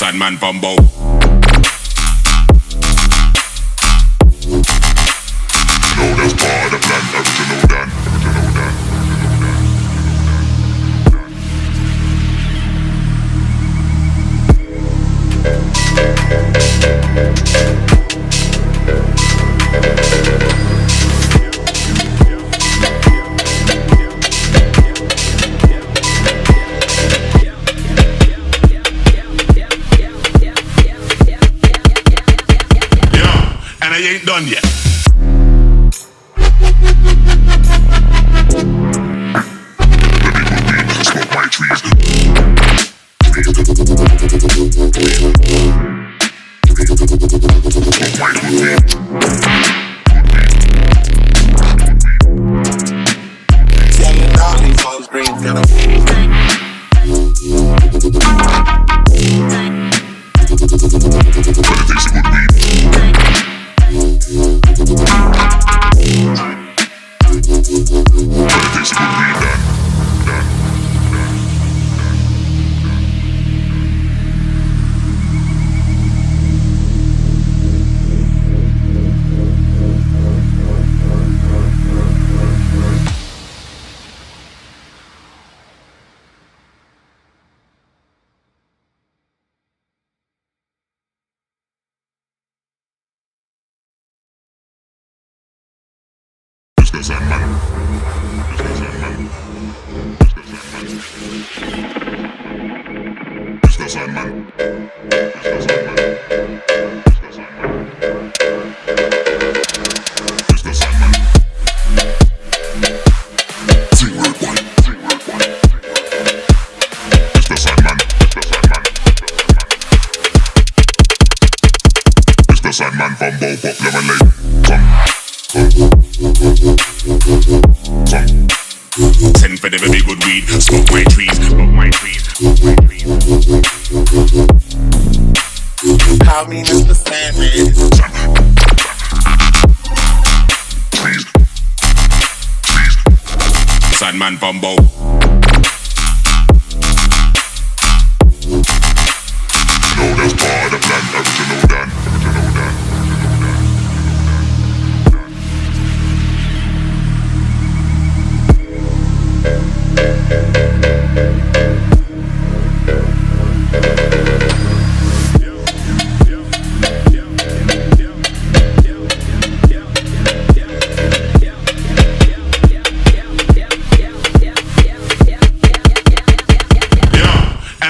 Sad man Bumbo. No, that's part of the plan, original done. I ain't done yet. Smoke my trees. Smoke my trees. Selling all these hoes green gonna but it takes a good weed. This will be done. Sandman Bumbo, pop lemonade. Come. Send for the very good weed. Smoke my trees, smoke my trees, smoke my trees. How mean is the Sandman? Trees. Sandman Bumbo. No, that's part of the plan, original done.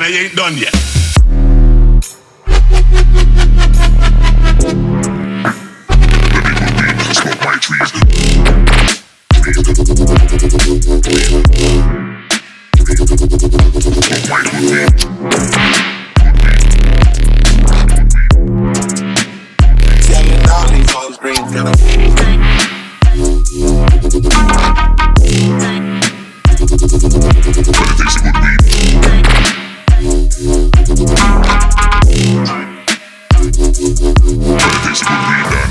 I ain't done yet. Smoke my trees. Smoke my trees. Selling all these hoes green gonna but it takes a good weed. This will be done.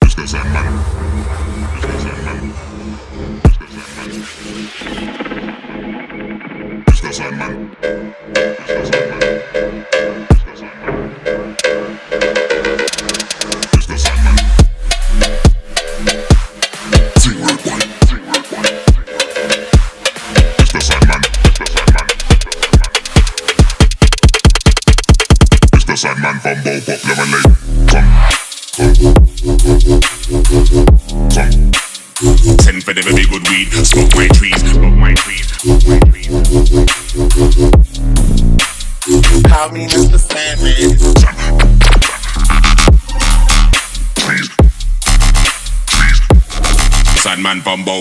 Mr. Sandman. Mr. Sandman. Mr. Sandman. Sing red one. Mr. Sandman. Mr. Sandman, Bumbo, pop lemonade. Come. Send for the very good weed. Smoke my trees, smoke my trees, smoke my trees. How mean is the Sandman? Trees. Sandman Bumbo.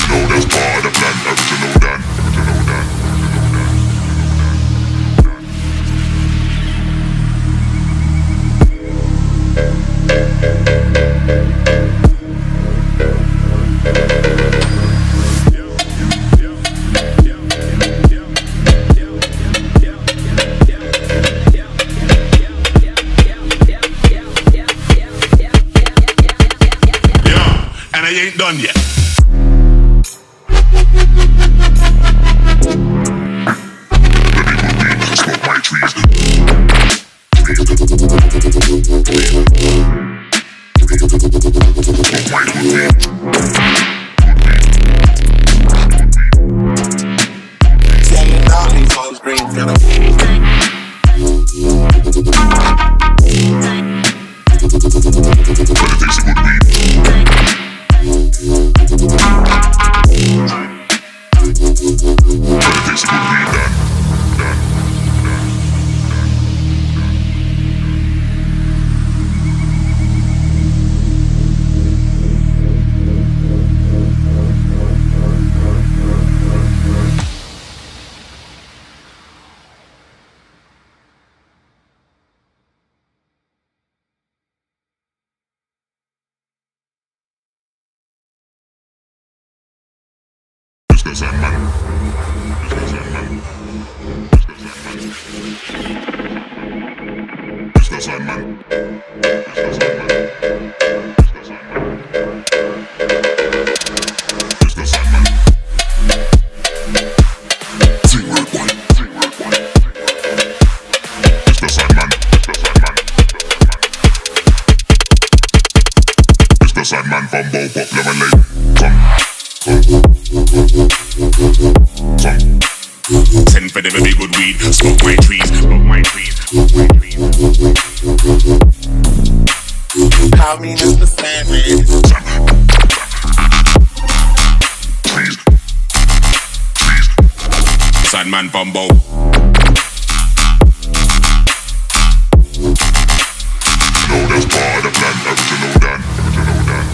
No, that's part of the plan, original done. ain't done yet. Smoke my trees. Smoke my trees. Selling all these hoes green for the Sandman from Bow Pop Lemonade. Come. Send for the very good weed. Smoke my trees. Smoke my trees. Smoke my trees. call me Mr. Sandman. Trees. Trees. Sandman from Bow. No, that's part of the plan. Original done. Original done.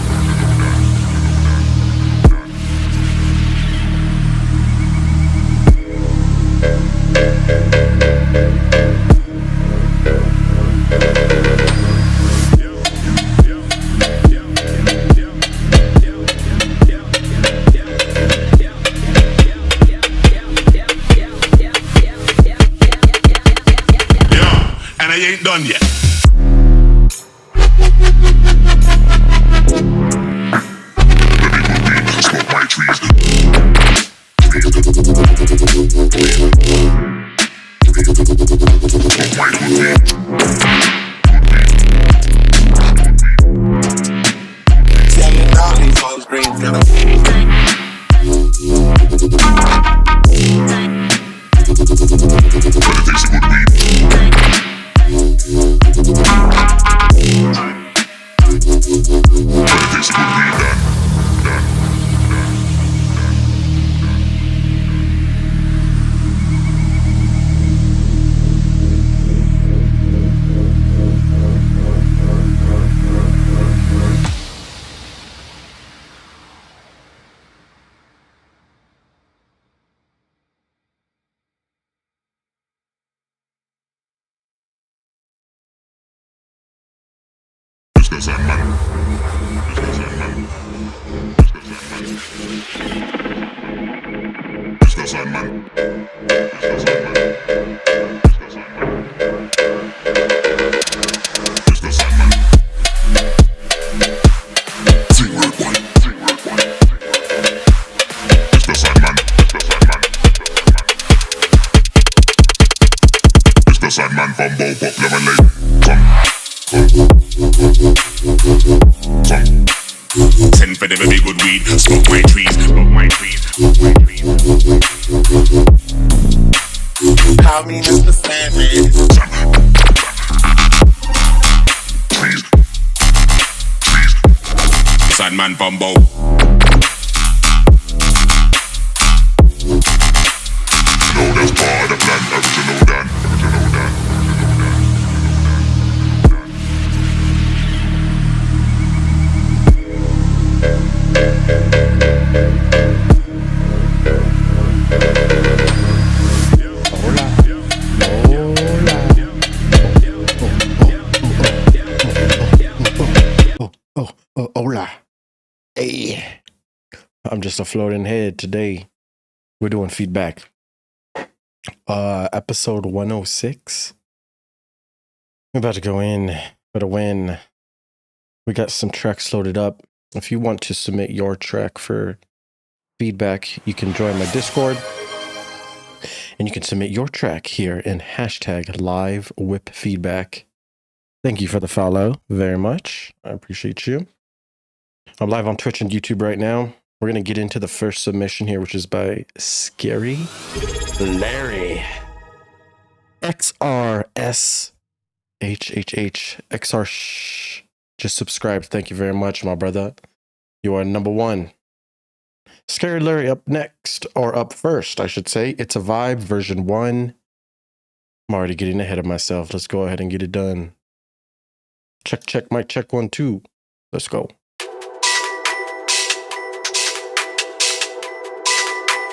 And I ain't done yet. Smoke my trees. Smoke my trees. Selling all these hoes green for the Sandman from Bow Pop Lemonade. Come. Send for the very good weed. Smoke my trees. Smoke my trees. Smoke my trees. call me Mr. Sandman. Trees. Trees. Sandman from Bow. No, that's part of the plan. Original done. Original done. Hola. Hey. I'm just a floating head today. We're doing feedback. Episode 106. We're about to go in for the win. We got some tracks loaded up. If you want to submit your track for feedback, you can join my Discord and you can submit your track here in hashtag live WIP feedback. Thank you for the follow very much. I appreciate you. I'm live on Twitch and YouTube right now. We're going to get into the first submission here, which is by Scary Larry. XRSHHH. XR just subscribed. Thank you very much, my brother. You are number one. Scary Larry up next, or up first, I should say. It's a Vibe version 1. I'm already getting ahead of myself. Let's go ahead and get it done. Check, check, mic check 1, 2. Let's go.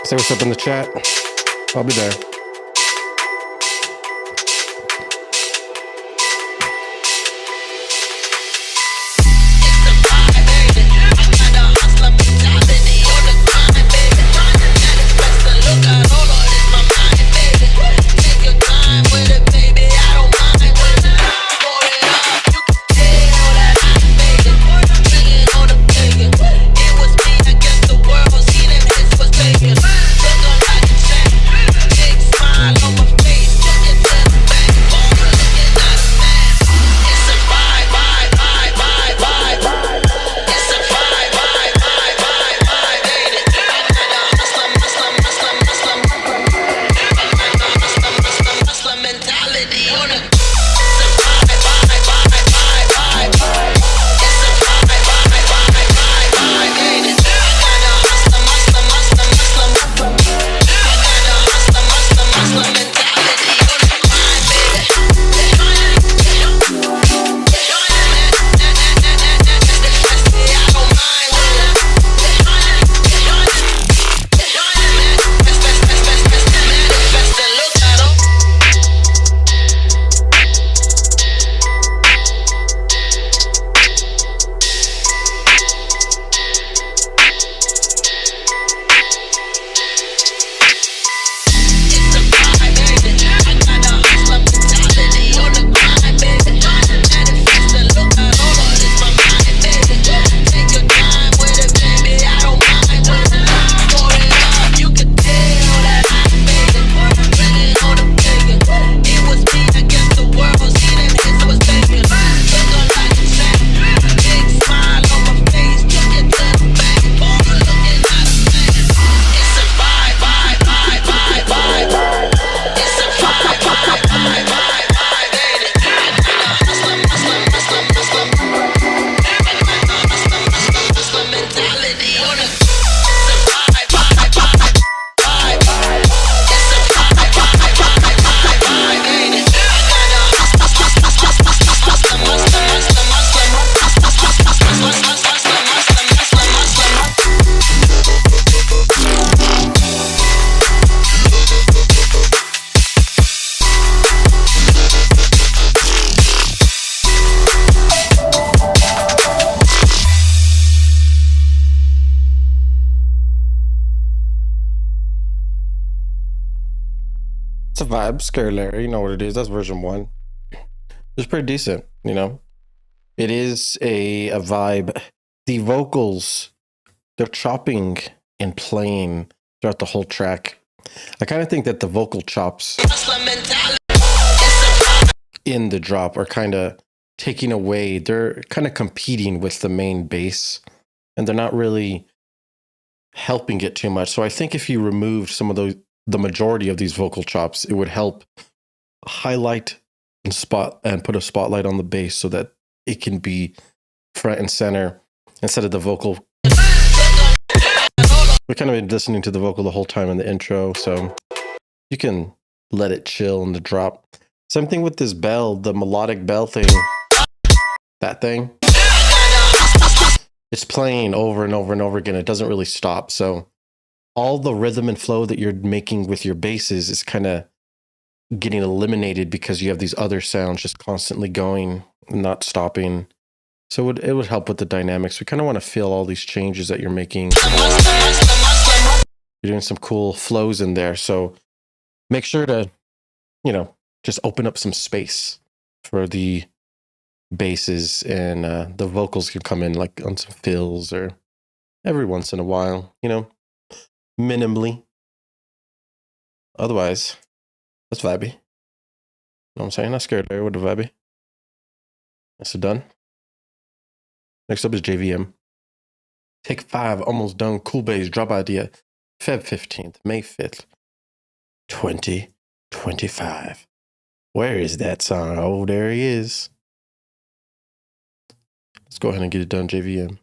Say what's up in the chat. I'll be there. It's a Vibe, Scary Larry. You know what it is. That's version 1. It's pretty decent, you know. It is a Vibe. The vocals, they're chopping and playing throughout the whole track. I kind of think that the vocal chops in the drop are kind of taking away, they're kind of competing with the main bass, and they're not really helping it too much. So I think if you removed some of the majority of these vocal chops, it would help highlight and put a spotlight on the bass so that it can be front and center instead of the vocal. We've kind of been listening to the vocal the whole time in the intro, so you can let it chill in the drop. Same thing with this bell, the melodic bell thing. That thing. It's playing over and over and over again. It doesn't really stop. So all the rhythm and flow that you're making with your basses is kind of getting eliminated because you have these other sounds just constantly going and not stopping. So it would help with the dynamics. We kind of want to feel all these changes that you're making. You're doing some cool flows in there. So make sure to, just open up some space for the basses, and the vocals can come in like on some fills or every once in a while, you know, minimally. Otherwise, that's vibey. You know what I'm saying? Not scared there with the vibey. That's done. Next up is JVM. Take 5, almost done. Cool bass drop idea. Feb 15th, May 5th, 2025. Where is that song? Oh, there he is. Let's go ahead and get it done, JVM.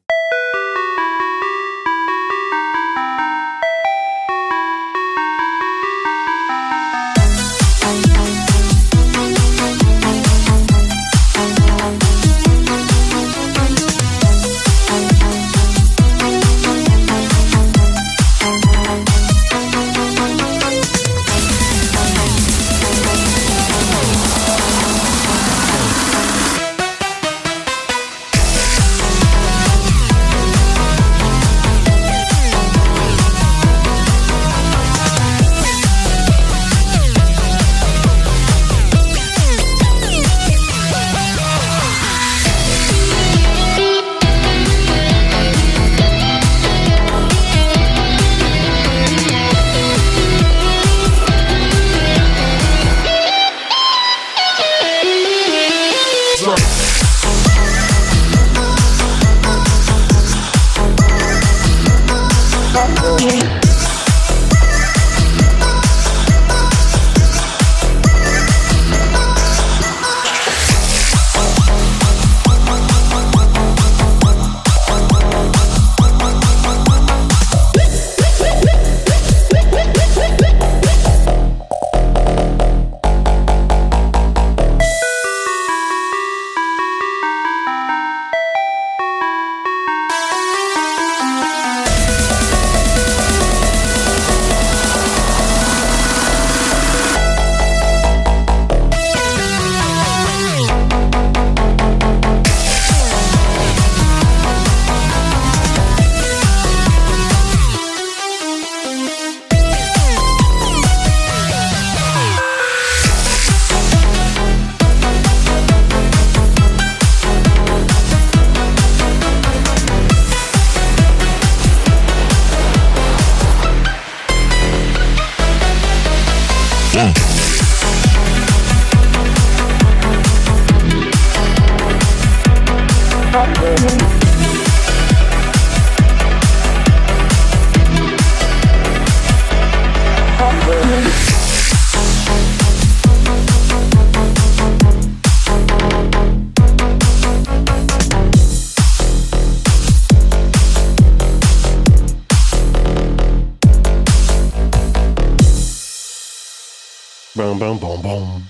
Boom, boom, boom, boom.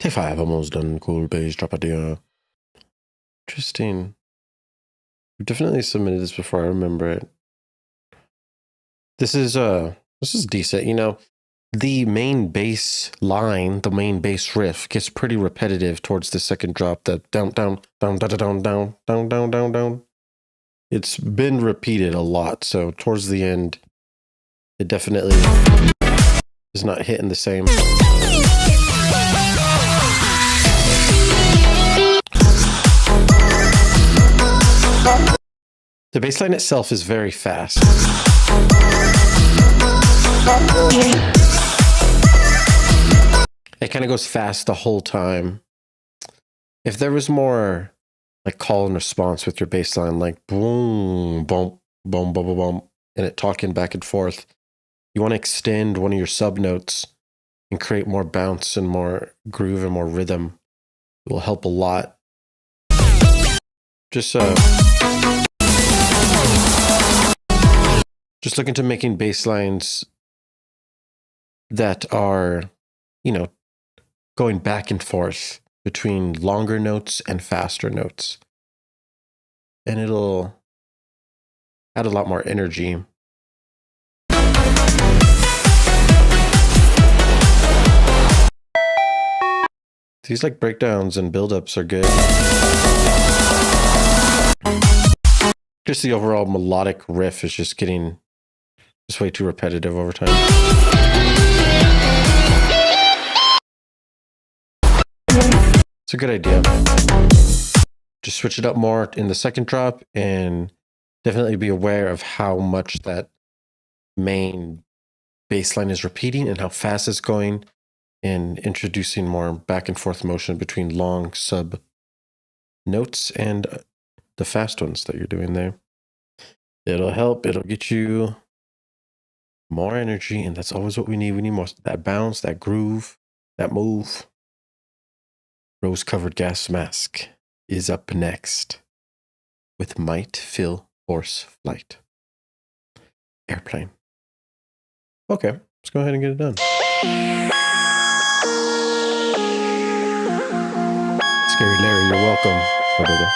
Take 5, almost done. Cool bass drop idea. Interesting. We've definitely submitted this before. I remember it. This is decent. You know, the main bass line, the main bass riff gets pretty repetitive towards the second drop. The down, down, down, down, down, down, down, down, down, down. It's been repeated a lot. So towards the end, it definitely is not hitting the same. The bass line itself is very fast. It kind of goes fast the whole time. If there was more like call and response with your bass line, like boom, boom, boom, boom, boom, boom, and it talking back and forth, you want to extend one of your sub notes and create more bounce and more groove and more rhythm. It will help a lot. Just look into making bass lines that are, you know, going back and forth between longer notes and faster notes. And it'll add a lot more energy. These like breakdowns and buildups are good. Just the overall melodic riff is just getting just way too repetitive over time. It's a good idea. Just switch it up more in the second drop and definitely be aware of how much that main bass line is repeating and how fast it's going, and introducing more back and forth motion between long sub notes and the fast ones that you're doing there. It'll help. It'll get you more energy, and that's always what we need. We need more that bounce, that groove, that move. Rose-covered gas mask is up next with Might Fill Force Flight. Airplane. Okay, let's go ahead and get it done. Scary Larry, you're welcome, my brother.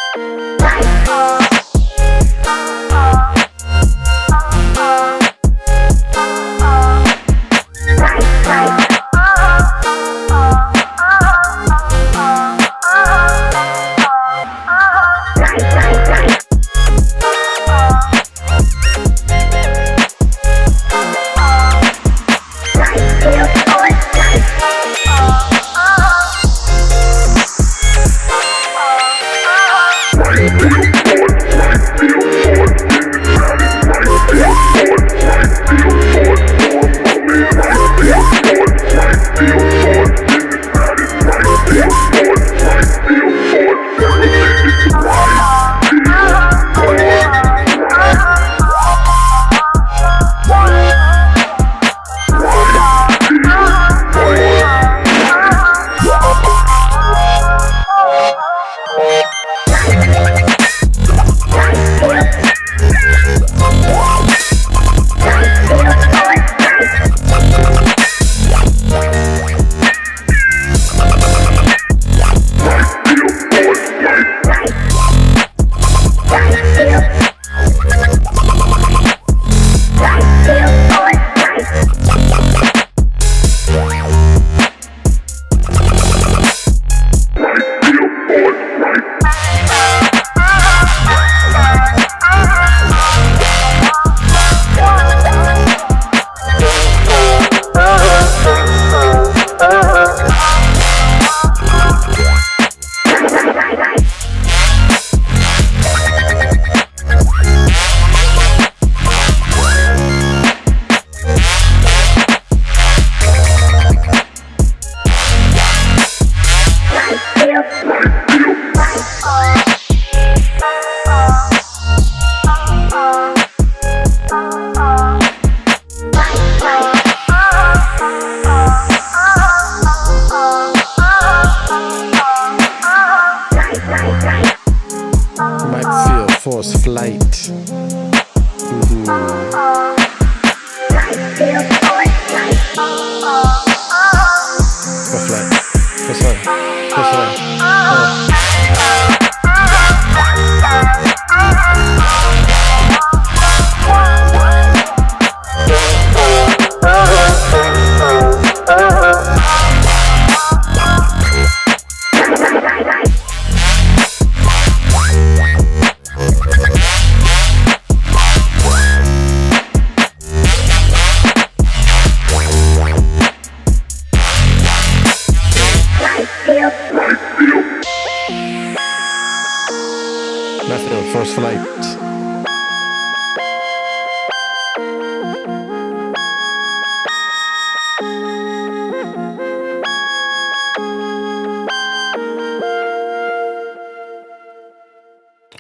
Force Flight. Force Flight.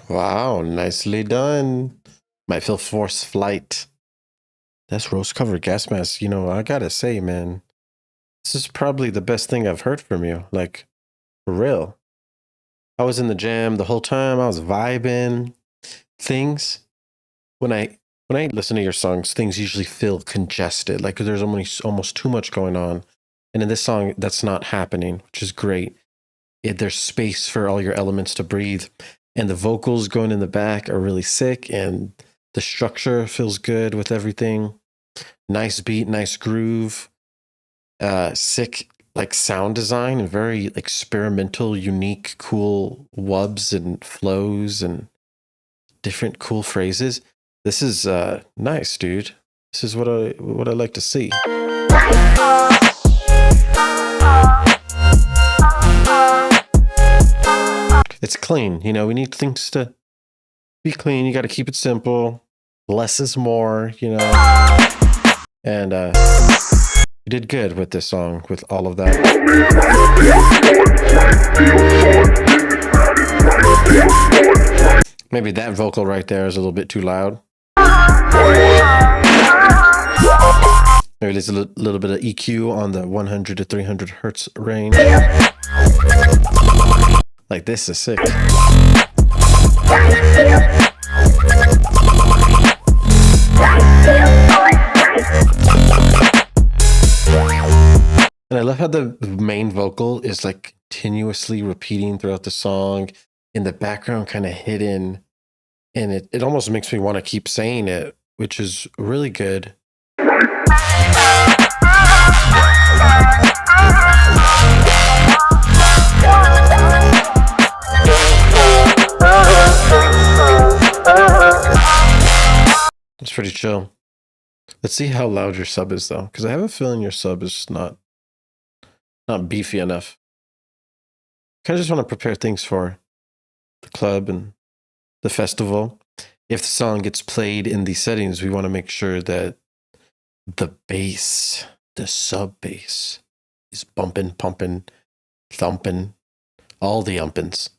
Wow, nicely done. Might Feel Force Flight. That's rose-covered gas mask. You know, I gotta say, man, this is probably the best thing I've heard from you. Like, for real. I was in the jam the whole time. I was vibing. Things, when I listen to your songs, things usually feel congested. Like there's almost too much going on. And in this song, that's not happening, which is great. There's space for all your elements to breathe. And the vocals going in the back are really sick. And the structure feels good with everything. Nice beat, nice groove. Sick like sound design and very experimental, unique, cool wubs and flows and different cool phrases. This is nice, dude. This is what I like to see. clean. You know, we need things to be clean. You got to keep it simple. Less is more, you know. And you did good with this song, with all of that. Maybe that vocal right there is a little bit too loud. Maybe there's a little bit of EQ on the 100 to 300 hertz range. Like, this is sick. And I love how the main vocal is like continuously repeating throughout the song, in the background, kind of hidden. And it almost makes me want to keep saying it, which is really good. It's pretty chill. Let's see how loud your sub is, though, because I have a feeling your sub is not beefy enough. Kind of just want to prepare things for the club and the festival. If the song gets played in these settings, we want to make sure that the bass, the sub bass, is bumping, pumping, thumping, all the umpins.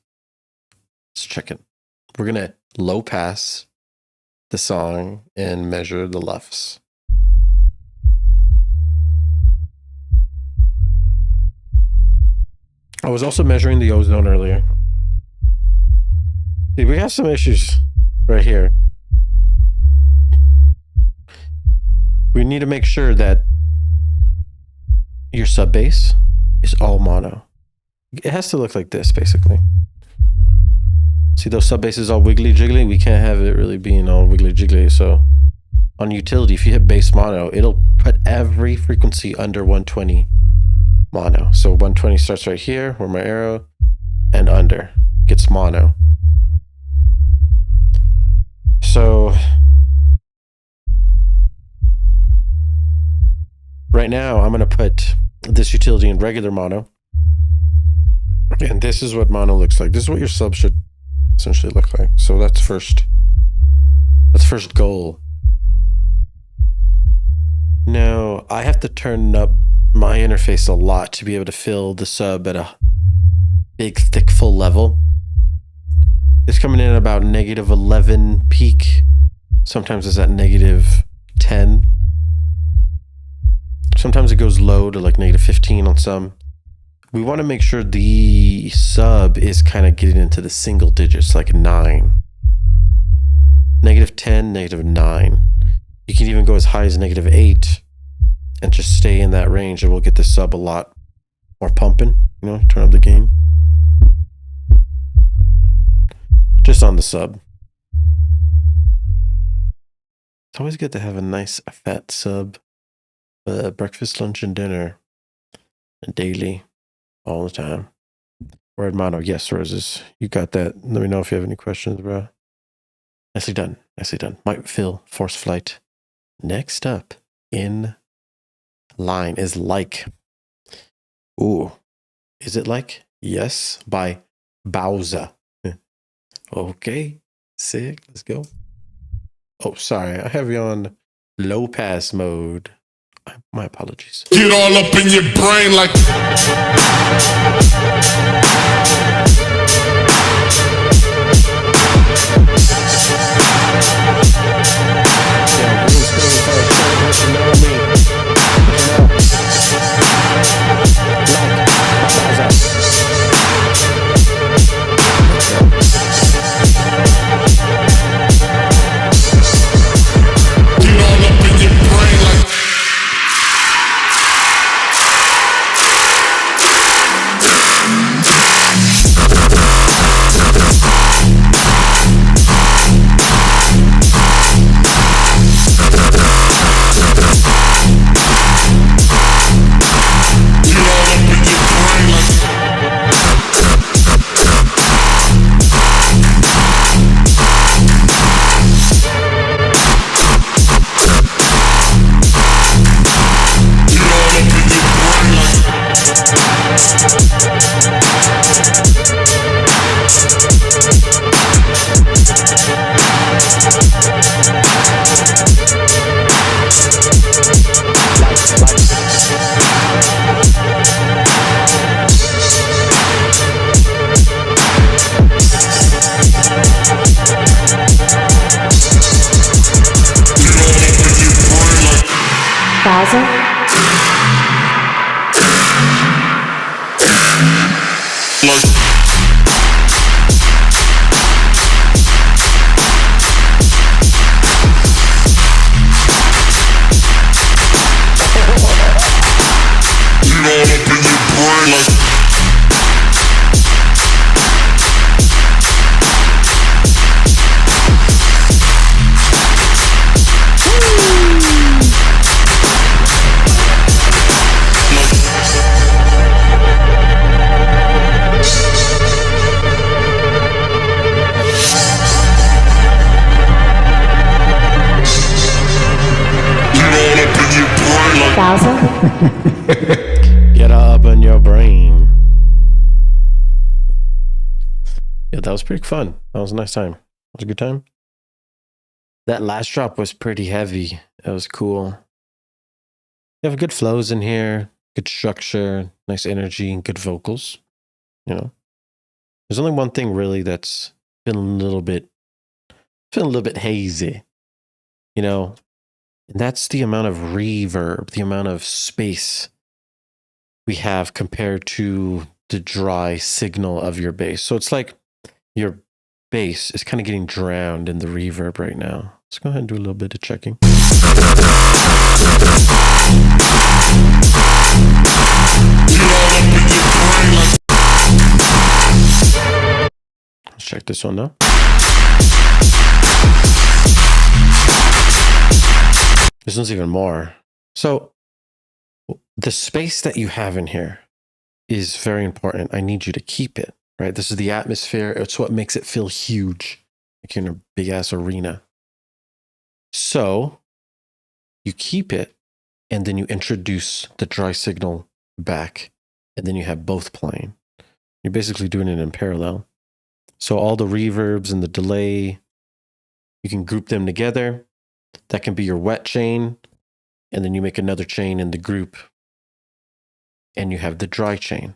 Let's check it. We're going to low pass the song and measure the LUFS. I was also measuring the ozone earlier. See, we have some issues right here. We need to make sure that your sub bass is all mono. It has to look like this, basically. See those sub basses all wiggly jiggly? We can't have it really being all wiggly jiggly. So on utility, if you hit bass mono, it'll put every frequency under 120 mono. So 120 starts right here, where my arrow, and under gets mono. So right now, I'm going to put this utility in regular mono. And this is what mono looks like. This is what your sub should essentially look like. So that's first goal. Now, I have to turn up my interface a lot to be able to fill the sub at a big, thick, full level. It's coming in at about -11 peak. Sometimes it's at -10. Sometimes it goes low to like -15 on some. We want to make sure the sub is kind of getting into the single digits, like 9. -10, -9. You can even go as high as -8 and just stay in that range, and we'll get the sub a lot more pumping. You know, turn up the gain. Just on the sub. It's always good to have a nice fat sub. Breakfast, lunch, and dinner. And daily. All the time. Word mono. Yes, Roses. You got that. Let me know if you have any questions, bro. Nicely done. Nicely done. Mike Phil, Force Flight. Next up in line is Like. Ooh. Is it Like? Yes. By Bowser. Okay. Sick. Let's go. Oh, sorry. I have you on low pass mode. My apologies. Get all up in your brain like. Get up in your brain. Yeah, that was pretty fun. That was a nice time. That was a good time. That last drop was pretty heavy. It was cool. You have good flows in here, good structure, nice energy, and good vocals. You know, there's only one thing really that's feeling a little bit hazy. You know, and that's the amount of reverb, the amount of space we have compared to the dry signal of your bass. So it's like your bass is kind of getting drowned in the reverb right now. Let's go ahead and do a little bit of checking. Let's check this one now. This one's even more. So the space that you have in here is very important. I need you to keep it, right? This is the atmosphere. It's what makes it feel huge, like you're in a big ass arena. So you keep it, and then you introduce the dry signal back, and then you have both playing. You're basically doing it in parallel. So all the reverbs and the delay, you can group them together. That can be your wet chain, and then you make another chain in the group, and you have the dry chain.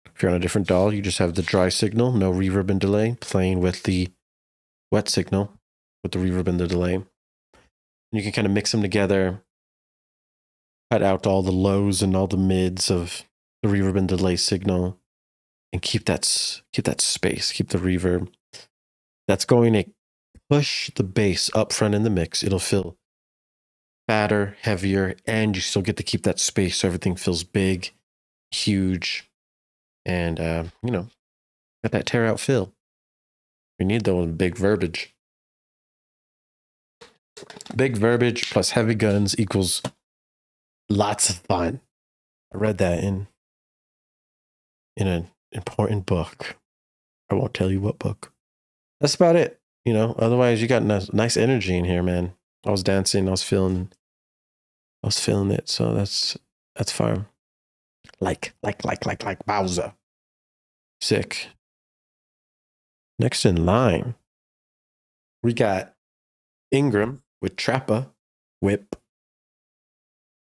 If you're on a different DAW, you just have the dry signal, no reverb and delay, playing with the wet signal with the reverb and the delay. And you can kind of mix them together, cut out all the lows and all the mids of the reverb and delay signal, and keep that space, keep the reverb. That's going to push the bass up front in the mix. It'll feel fatter, heavier, and you still get to keep that space so everything feels big, huge, and you know, got that tear out feel. We need those big verbiage. Big verbiage plus heavy guns equals lots of fun. I read that in an important book. I won't tell you what book. That's about it. You know, otherwise you got nice energy in here, man. I was dancing, I was feeling it. So that's fine. Like Bowser. Sick. Next in line, we got Ingram with Trappa WIP.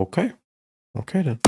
Okay then.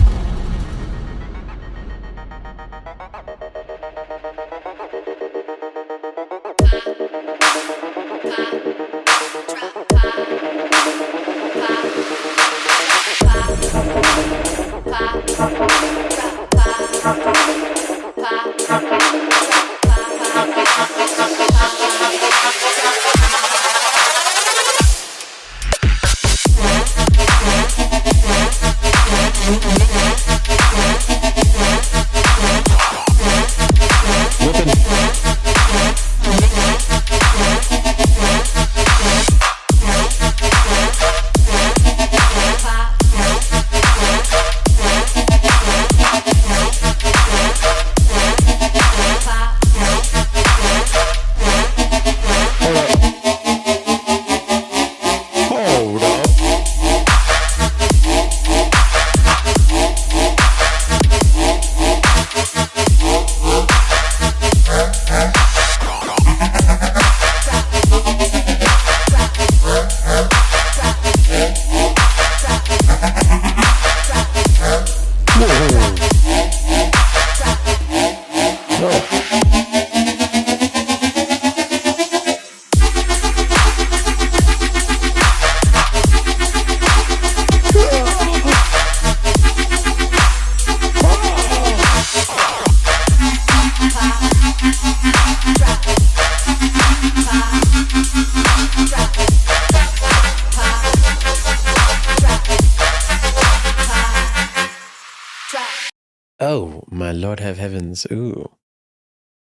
Lord have heavens. Ooh.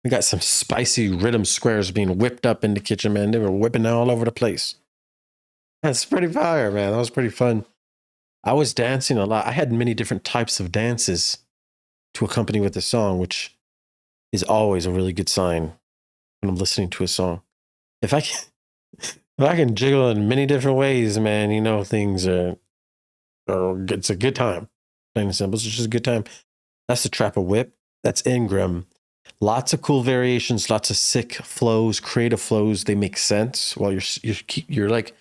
We got some spicy rhythm squares being whipped up in the kitchen, man. They were whipping all over the place. That's pretty fire, man. That was pretty fun. I was dancing a lot. I had many different types of dances to accompany with the song, which is always a really good sign when I'm listening to a song. If I can jiggle in many different ways, man, you know, things are it's a good time. Plain and simple. It's just a good time. That's the trap of WIP. That's Ingram. Lots of cool variations, lots of sick flows, creative flows. They make sense while you're like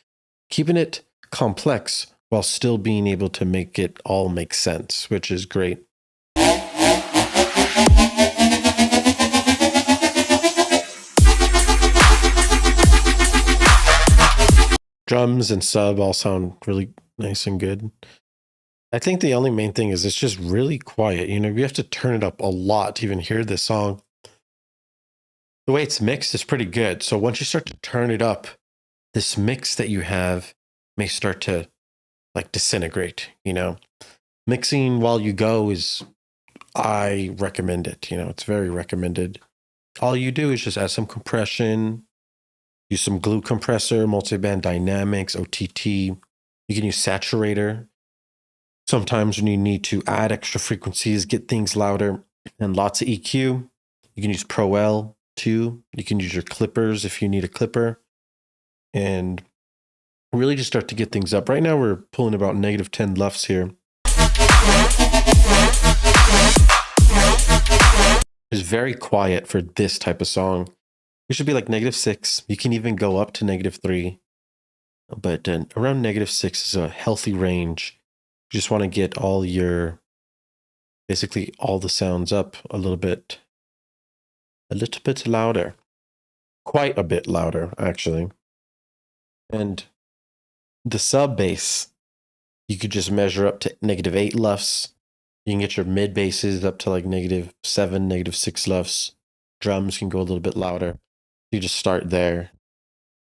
keeping it complex while still being able to make it all make sense, which is great. Drums and sub all sound really nice and good. I think the only main thing is it's just really quiet. You know, you have to turn it up a lot to even hear this song. The way it's mixed is pretty good. So once you start to turn it up, this mix that you have may start to like disintegrate, you know. Mixing while you go I recommend it. You know, it's very recommended. All you do is just add some compression, use some glue compressor, multiband dynamics, OTT. You can use saturator. Sometimes when you need to add extra frequencies, get things louder, and lots of EQ. You can use Pro L too. You can use your clippers if you need a clipper. And really just start to get things up. Right now we're pulling about -10 LUFS here. It's very quiet for this type of song. It should be like -6. You can even go up to -3. But around -6 is a healthy range. You just want to get basically all the sounds up a little bit louder. Quite a bit louder, actually. And the sub bass, you could just measure up to -8 LUFS. You can get your mid basses up to like -7, -6 LUFS. Drums can go a little bit louder. You just start there.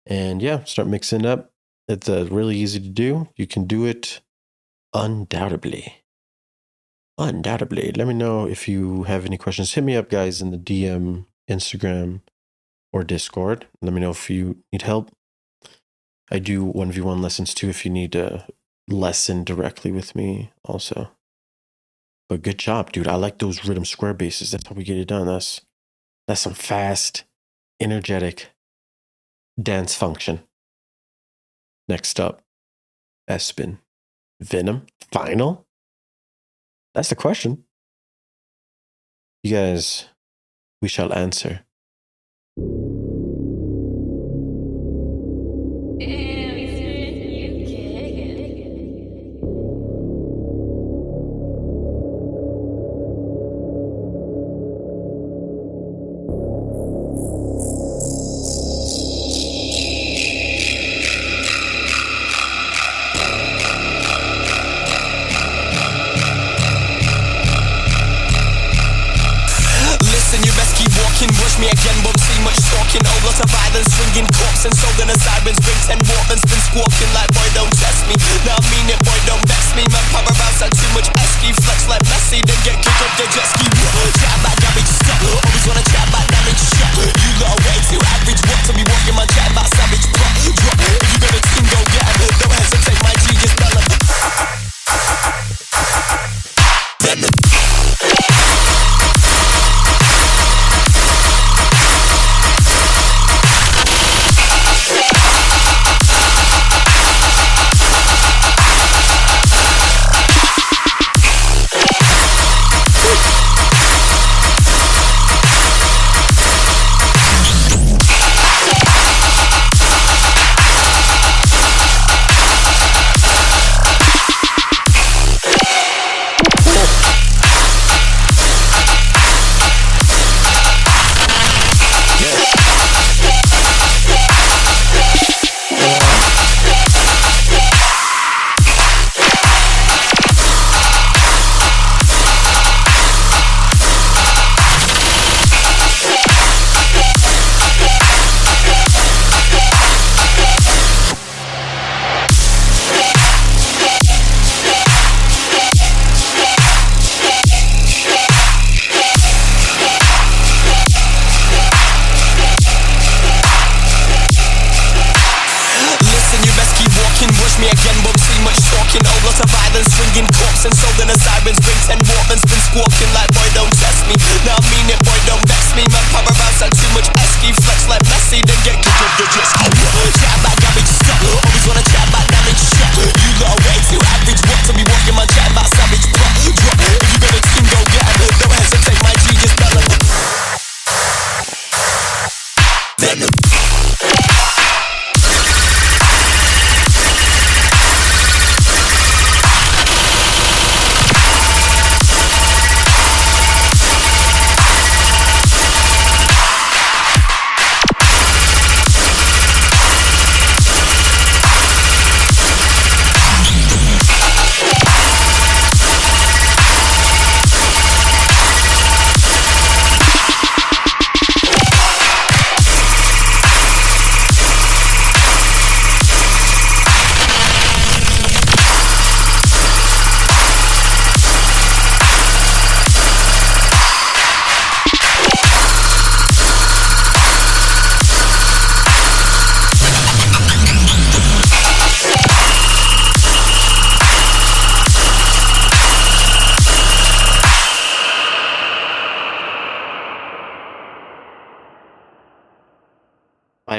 And yeah, start mixing up. It's really easy to do. You can do it undoubtedly. Let me know if you have any questions. Hit me up, guys, in the DM, Instagram, or Discord. Let me know if you need help. I do 1v1 lessons too if you need a lesson directly with me also. But good job, dude. I like those rhythm square basses. That's how we get it done. That's some fast, energetic dance function. Next up, Espen. Venom? Final? That's the question. You guys, we shall answer. Rush me again, won't see much stalking. Oh, lots of violence, swinging corpse and soul and sirens. Bring 10 Walkmans, been squawking like, boy, don't test me. Now I mean it, boy, don't vex me. Man, power outside too much esky. Flex like Messi, then get kicked up the jet ski. Chat about damage, stop. Always wanna chat about damage, shot. You lot are way too average. What to be walking my chat about savage plot. Drop. If you got a team, go get 'em. Don't hesitate, my G, just bell 'em. squawking like boy don't test me. Now I mean it, boy don't vex me. Man power outside too much esky, flex like Messi, then get kicked off the jet ski. Chat about garbage stuff, always wanna chat about damage shit. You lot are way too average, what to be walking my chat about savage drop. If you got a team, go get 'em. Don't hesitate, my G, just tell 'em. Venom.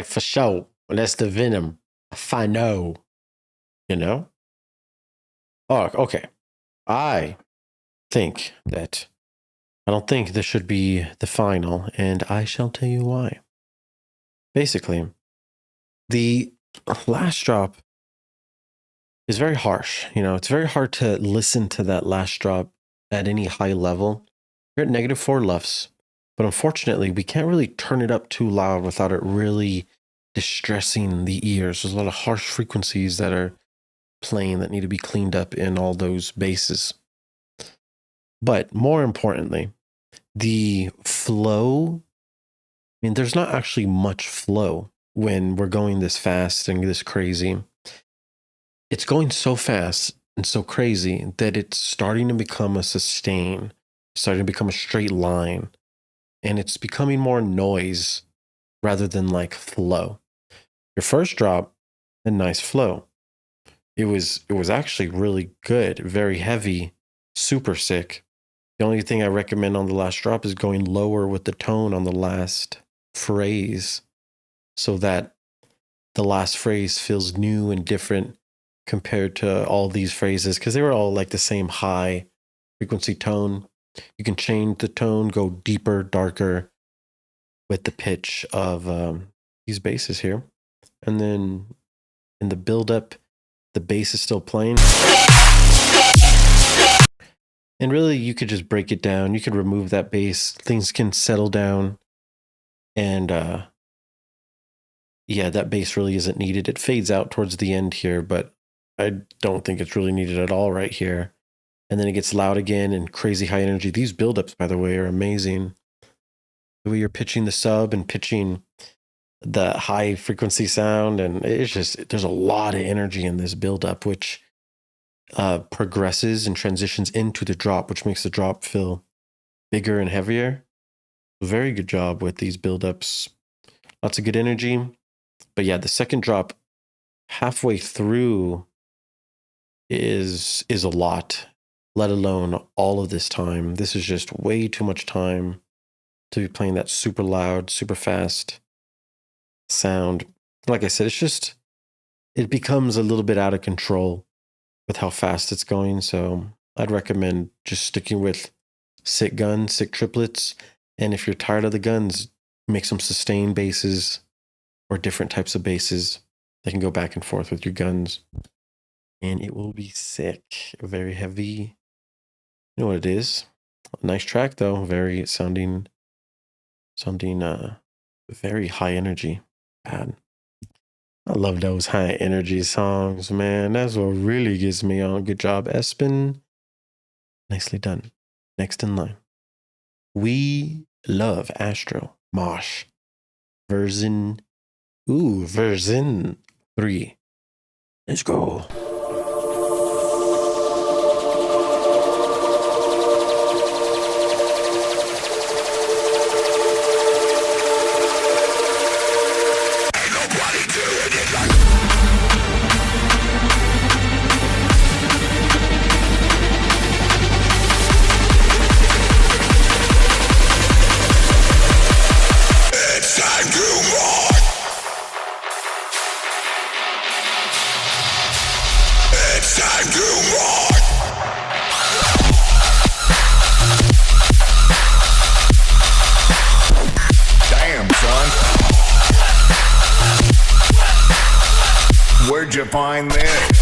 For sure. That's the Venom. I know. You know? Oh, okay. I don't think this should be the final, and I shall tell you why. Basically, the last drop is very harsh. You know, it's very hard to listen to that last drop at any high level. We're at -4 LUFS, but unfortunately, we can't really turn it up too loud without it really distressing the ears. There's a lot of harsh frequencies that are playing that need to be cleaned up in all those basses. But more importantly, the flow, I mean, there's not actually much flow when we're going this fast and this crazy. It's going so fast and so crazy that it's starting to become a sustain, starting to become a straight line, and it's becoming more noise rather than like flow. Your first drop, a nice flow. It was actually really good, very heavy, super sick. The only thing I recommend on the last drop is going lower with the tone on the last phrase so that the last phrase feels new and different compared to all these phrases, because they were all like the same high frequency tone. You can change the tone, go deeper, darker with the pitch of these basses here. And then in the build-up, the bass is still playing. And really, you could just break it down. You could remove that bass. Things can settle down. And yeah, that bass really isn't needed. It fades out towards the end here, but I don't think it's really needed at all right here. And then it gets loud again and crazy high energy. These build-ups, by the way, are amazing. The way you're pitching the sub and pitching the high frequency sound, and it's just, there's a lot of energy in this build-up, which progresses and transitions into the drop, which makes the drop feel bigger and heavier. Very good job with these build-ups. Lots of good energy. But yeah, the second drop halfway through is a lot, let alone all of this time. This is just way too much time to be playing that super loud, super fast sound. Like I said, it becomes a little bit out of control with how fast it's going. So I'd recommend just sticking with sick guns, sick triplets. And if you're tired of the guns, make some sustained basses or different types of basses that can go back and forth with your guns. And it will be sick. Very heavy. You know what it is. Nice track though. Very sounding very high energy. Bad. I love those high energy songs, man. That's what really gets me on. Good job, Espen. Nicely done. Next in line. We love Astro Mosh. Version 3. Let's go. you find this?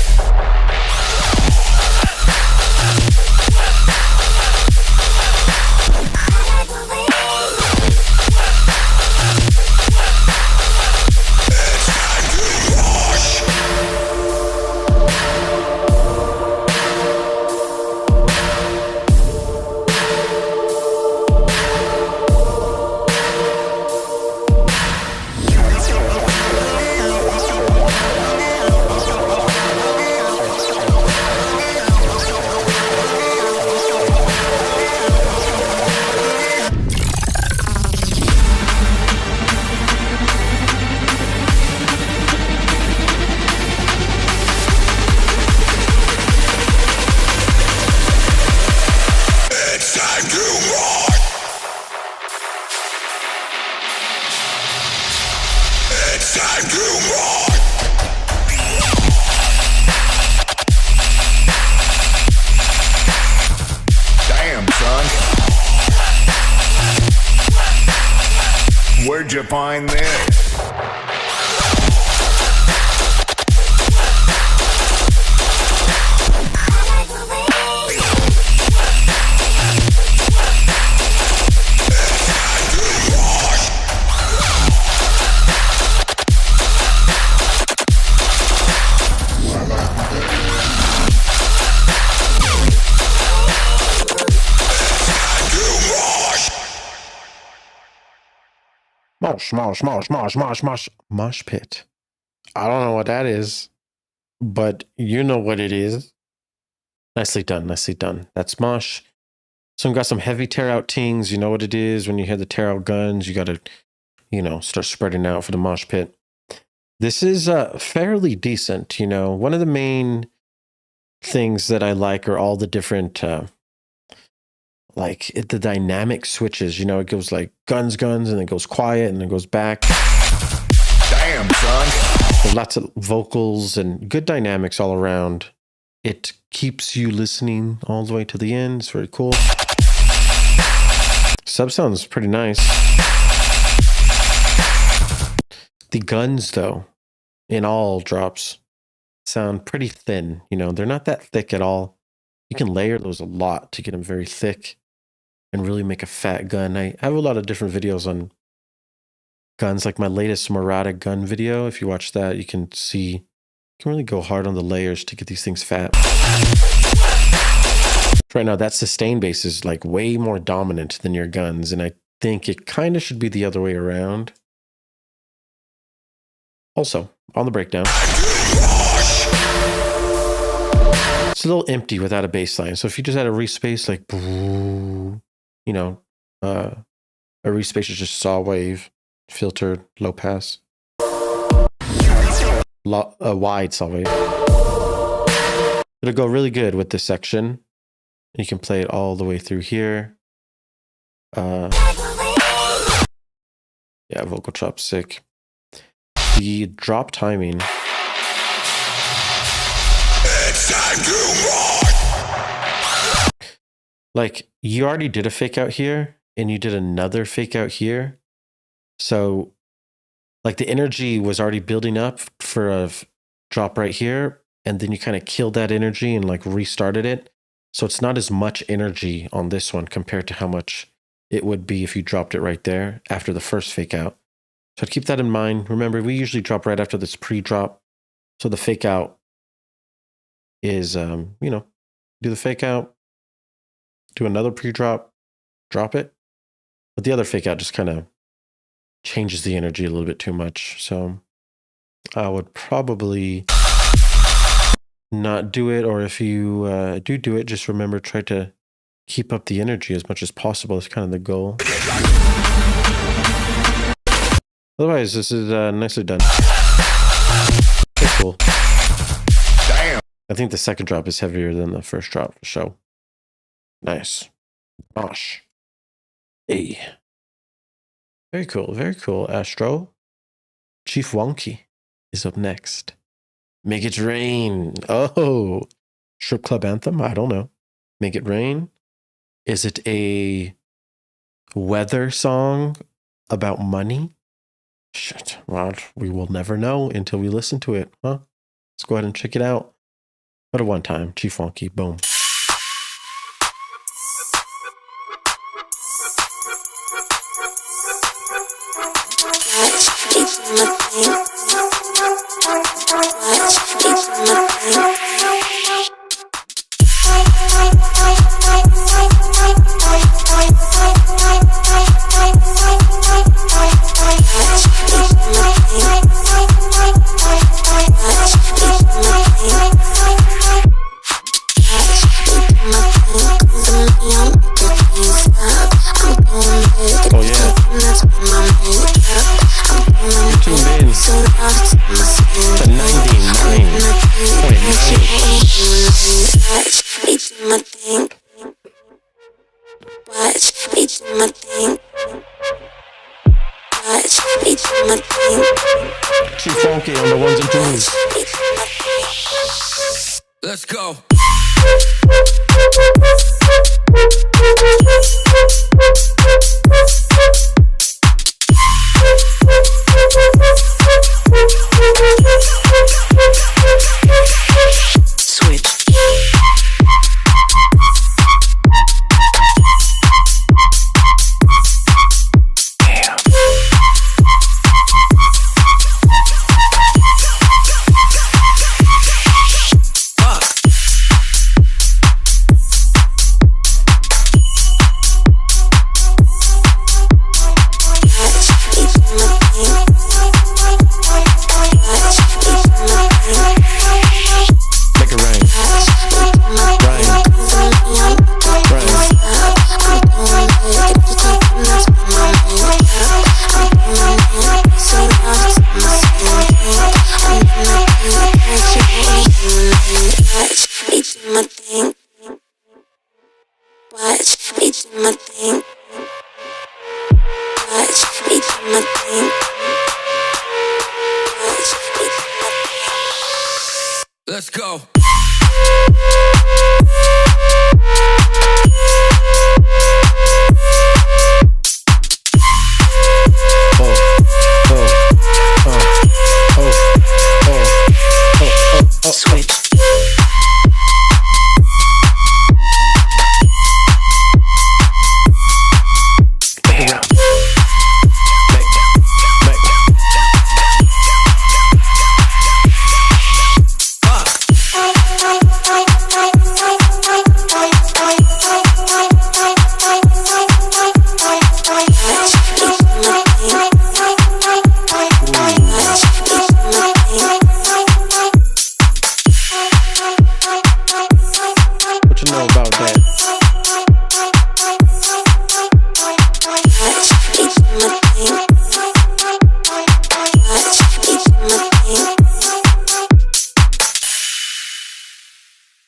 Damn, son. Where'd you find this? Mosh pit. I don't know what that is, but you know what it is. Nicely done, nicely done. That's mosh. So we got some heavy tear out tings. You know what it is when you hear the tear out guns. You got to, start spreading out for the mosh pit. This is fairly decent. One of the main things that I like are all the different, the dynamic switches. It goes like guns, and then it goes quiet, and then it goes back. Damn, son. There's lots of vocals and good dynamics all around. It keeps you listening all the way to the end. It's very cool. Sub sounds pretty nice. The guns, though, in all drops, sound pretty thin. They're not that thick at all. You can layer those a lot to get them very thick and really make a fat gun. I have a lot of different videos on guns, like my latest Murata gun video. If you watch that, you can see you can really go hard on the layers to get these things fat. Right now, that sustain bass is like way more dominant than your guns, and I think it kind of should be the other way around. Also, on the breakdown, it's a little empty without a bass line. So if you just had a respace, like, a respace is just saw wave, filtered, low pass, a wide saw wave. It'll go really good with this section. You can play it all the way through here. Yeah, vocal chop sick. The drop timing. It's time to rock. Like, you already did a fake out here, and you did another fake out here. So, like, the energy was already building up for a drop right here, and then you kind of killed that energy and, like, restarted it. So it's not as much energy on this one compared to how much it would be if you dropped it right there after the first fake out. So I'd keep that in mind. Remember, we usually drop right after this pre-drop. So the fake out is, do the fake out, do another pre-drop, drop it. But the other fake out just kind of changes the energy a little bit too much. So I would probably not do it, or if you do it, just remember, try to keep up the energy as much as possible. It's kind of the goal. Otherwise, this is nicely done. Very cool. Damn. I think the second drop is heavier than the first drop for sure. Nice. Gosh. Hey. Very cool. Very cool. Astro. Chief Wonky is up next. Make It Rain. Oh. Strip Club Anthem? I don't know. Make It Rain. Is it a weather song about money? Shit. Well, we will never know until we listen to it, huh? Let's go ahead and check it out. What a one time. Chief Funky. Boom. Too funky on the ones and twos. Let's go. Let's go. Switch.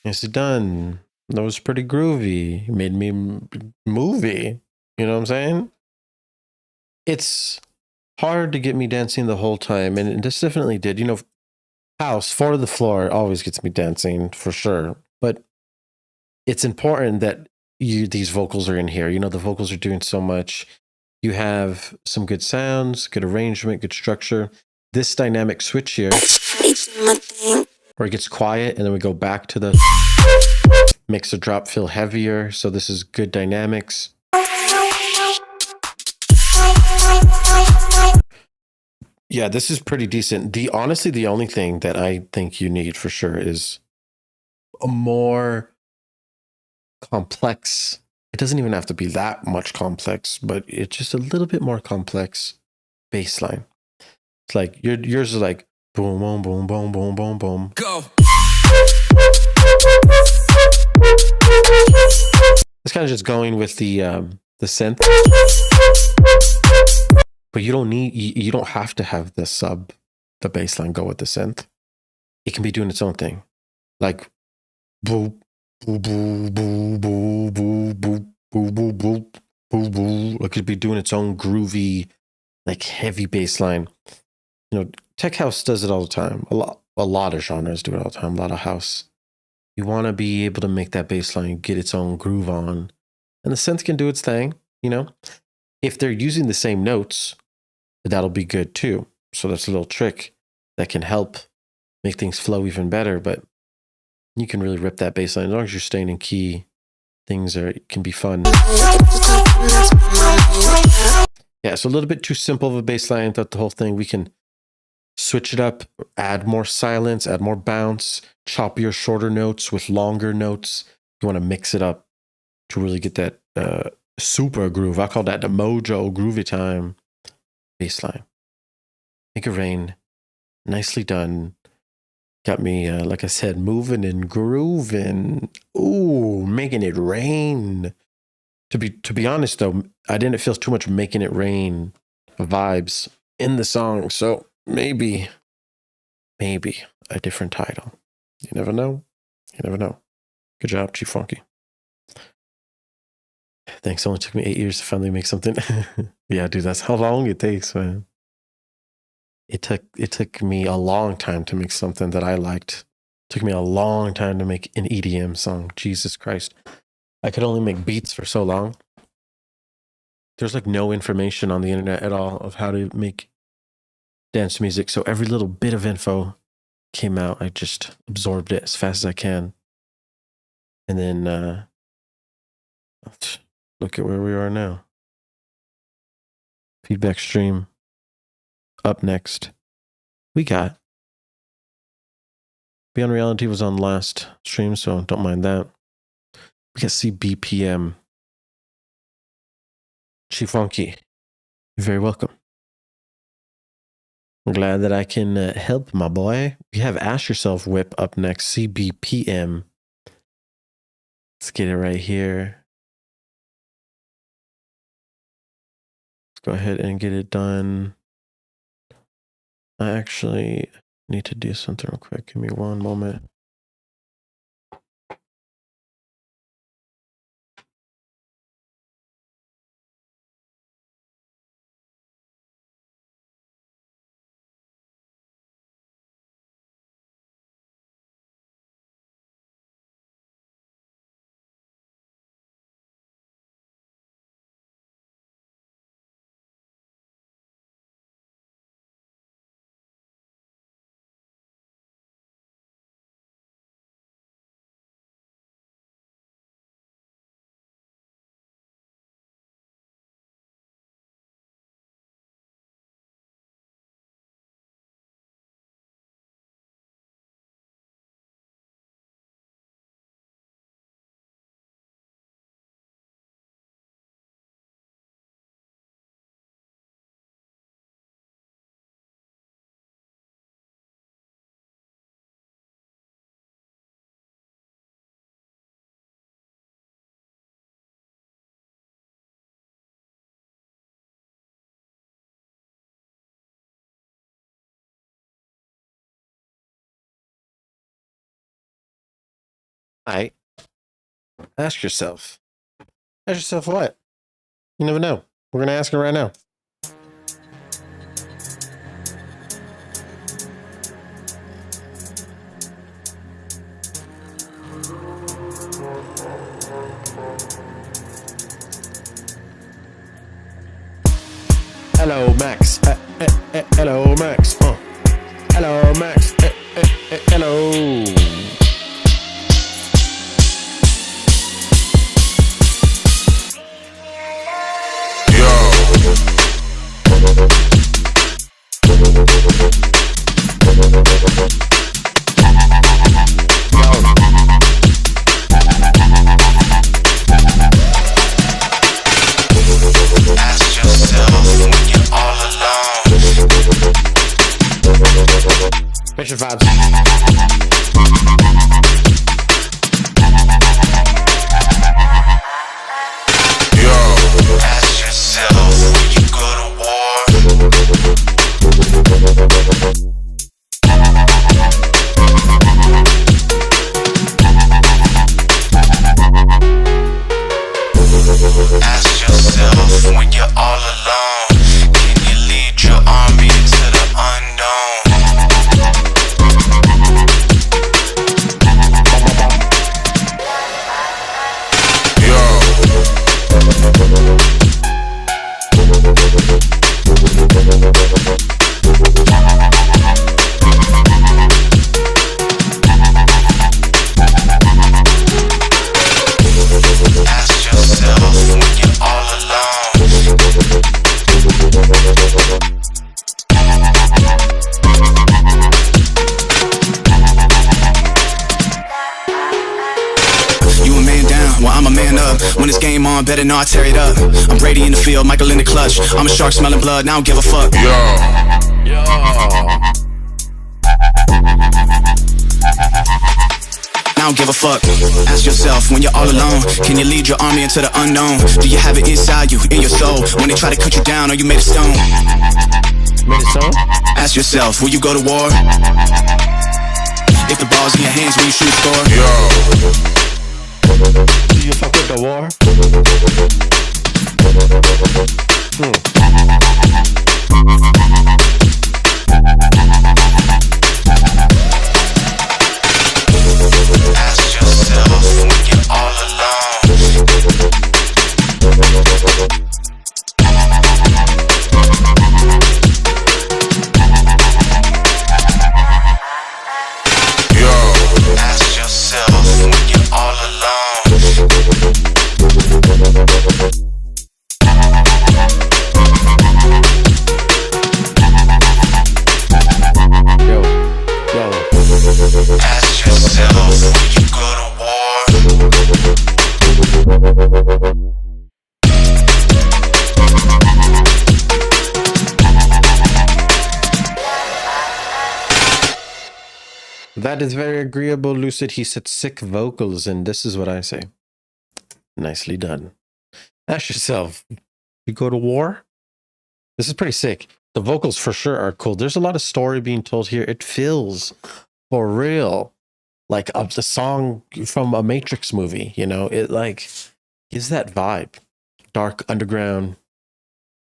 Nicely done. That was pretty groovy. It made me movie. You know what I'm saying? It's hard to get me dancing the whole time, and this definitely did. You know, house, 4 to the floor always gets me dancing for sure. But it's important that these vocals are in here. You know, the vocals are doing so much. You have some good sounds, good arrangement, good structure. This dynamic switch here, where it gets quiet and then we go back to the makes the drop feel heavier. So this is good dynamics. Yeah, this is pretty decent. Honestly, the only thing that I think you need for sure is a more complex. It doesn't even have to be that much complex, but it's just a little bit more complex bass line. It's like yours is like boom, boom, boom, boom, boom, boom, boom. Go. It's kind of just going with the synth, but you don't have to have the bass line go with the synth. It can be doing its own thing, like boop, boop, boop, boop, boop, boop, boop, boop, boop, boop, boop, boop. It could be doing its own groovy, like heavy bass line. You know, tech house does it all the time. A lot of genres do it all the time. A lot of house. You want to be able to make that bass line get its own groove on, and the synth can do its thing. You know, if they're using the same notes, that'll be good too. So that's a little trick that can help make things flow even better. But you can really rip that bass line as long as you're staying in key. Things can be fun. Yeah, so a little bit too simple of a bass line. Thought the whole thing, we can switch it up, add more silence, add more bounce, choppier, shorter notes with longer notes. You want to mix it up to really get that super groove. I call that the mojo groovy time bass line. Make it rain. Nicely done. Got me, like I said, moving and grooving. Ooh, making it rain. To be honest, though, I didn't feel too much making it rain vibes in the song. So maybe a different title. You never know. You never know. Good job, Chief Funky. Thanks. It only took me 8 years to finally make something. Yeah, dude, that's how long it takes, man. It took me a long time to make something that I liked. It took me a long time to make an EDM song. Jesus Christ. I could only make beats for so long. There's like no information on the internet at all of how to make dance music. So every little bit of info came out. I just absorbed it as fast as I can. And then look at where we are now. Feedback stream. Up next, we got Beyond Reality was on last stream, so don't mind that. We got CBPM. Chief Funky, you're very welcome. I'm glad that I can help, my boy. We have Ask Yourself WIP up next, CBPM. Let's get it right here. Let's go ahead and get it done. I actually need to do something real quick. Give me one moment. All right. Ask yourself. Ask yourself what? You never know. We're going to ask it right now. Hello, Max. Hello, Max. Hello, Max. Hello. Mission vibes. Ask yourself when you go to war. Ask yourself when you're all alone, can you lead your army into the unknown? game on, better not tear it up. I'm Brady in the field, Michael in the clutch. I'm a shark smelling blood, now I don't give a fuck. Yo. I don't give a fuck. Ask yourself when you're all alone, can you lead your army into the unknown? Do you have it inside you, in your soul? When they try to cut you down, are you made of stone? Made it so? Ask yourself, will you go to war? If the ball's in your hands, will you shoot score? Do you fuck with the war? Ask yourself when you're all alone. Ask yourself when you're all alone. Yo. Ask yourself when you go to war. That is very agreeable, Lucid. He said sick vocals, and this is what I say. Nicely done. Ask yourself, you go to war? This is pretty sick. The vocals for sure are cool. There's a lot of story being told here. It feels for real like the song from a Matrix movie, you know? It like is that vibe. Dark underground,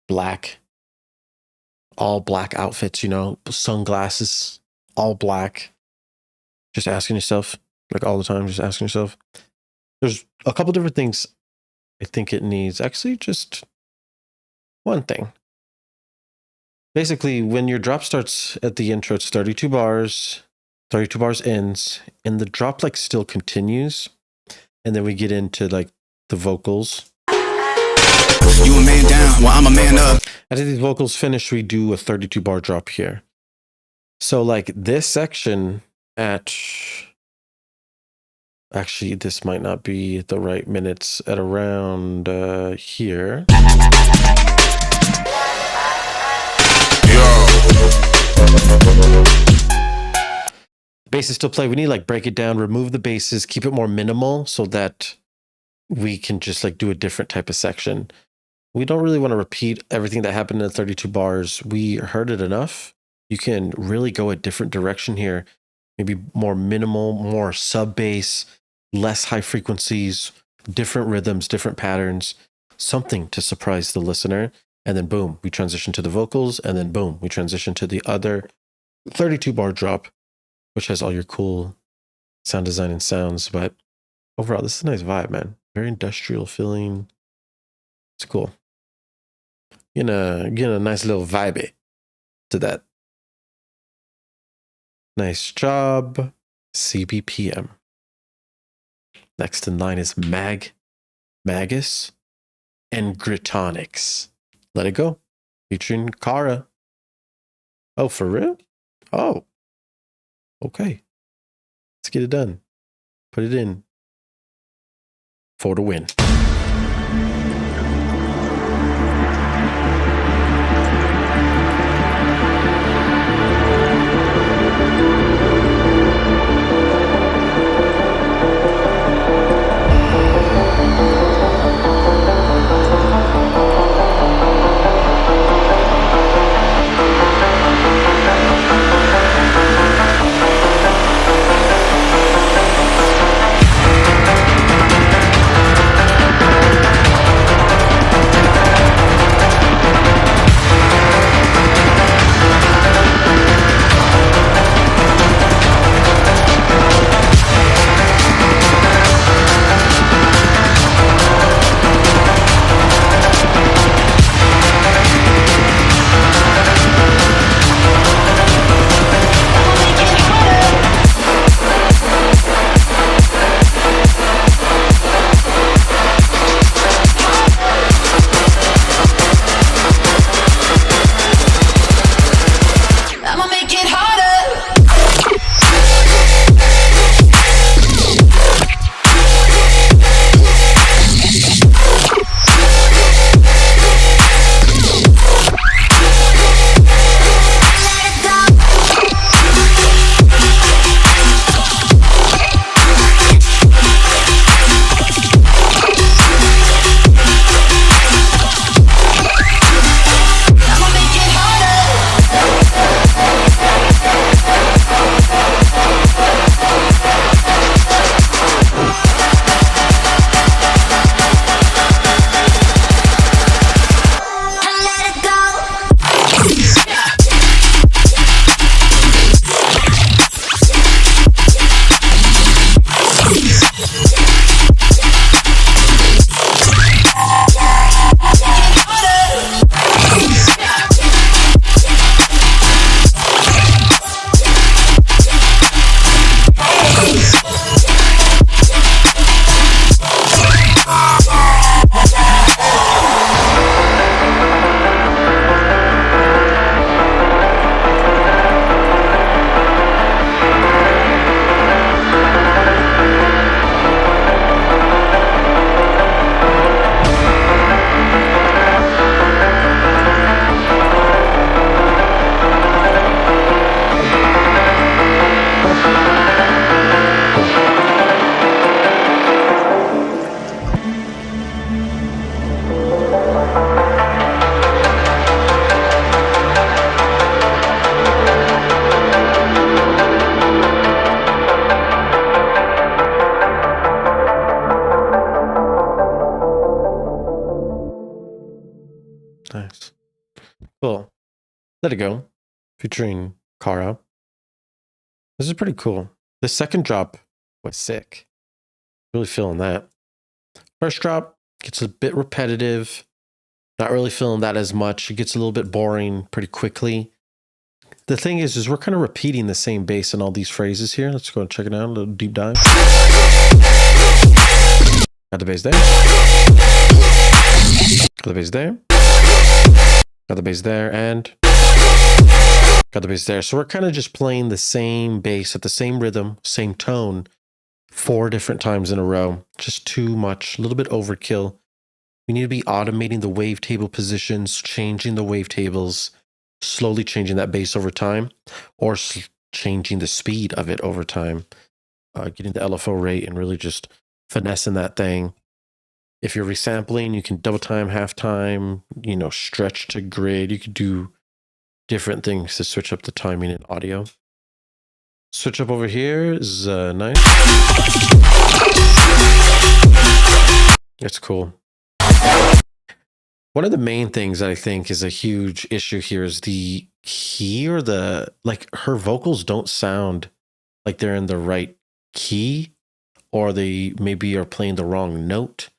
black, all black outfits, you know, sunglasses, all black. Just asking yourself, like all the time, just asking yourself. There's a couple different things I think it needs. Actually, just one thing. Basically, when your drop starts at the intro, it's 32 bars ends, and the drop like still continues. And then we get into like the vocals. You a man down, well I'm a man up. After these vocals finish, we do a 32 bar drop here. So like this section at, actually this might not be the right minutes, at around here. Basses still play. We need to like break it down, remove the basses, keep it more minimal so that we can just like do a different type of section. We don't really want to repeat everything that happened in the 32 bars. We heard it enough. You can really go a different direction here. Maybe more minimal, more sub bass, less high frequencies, different rhythms, different patterns, something to surprise the listener. And then boom, we transition to the vocals, and then boom, we transition to the other 32 bar drop, which has all your cool sound design and sounds. But overall, this is a nice vibe, man. Very industrial feeling. It's cool. Getting a nice little vibe to that. Nice job, CBPM. Next in line is Magus, and Gritonics. Let It Go, featuring Kara. Oh, for real? Oh, okay. Let's get it done. Put it in for the win. Cool. Let It Go, featuring Kara. This is pretty cool. The second drop was sick. Really feeling that. First drop gets a bit repetitive. Not really feeling that as much. It gets a little bit boring pretty quickly. The thing is we're kind of repeating the same bass in all these phrases here. Let's go and check it out. A little deep dive. Got the bass there. Got the bass there. Got the bass there. And got the bass there. So we're kind of just playing the same bass at the same rhythm, same tone, 4 different times in a row. Just too much. A little bit overkill. We need to be automating the wavetable positions, changing the wavetables, slowly changing that bass over time, or changing the speed of it over time. Getting the LFO rate and really just finessing that thing. If you're resampling, you can double time, half time, stretch to grid. You could do different things to switch up the timing in audio. Switch up over here is nice. It's cool. One of the main things that I think is a huge issue here is the key, or her vocals don't sound like they're in the right key, or they maybe are playing the wrong note.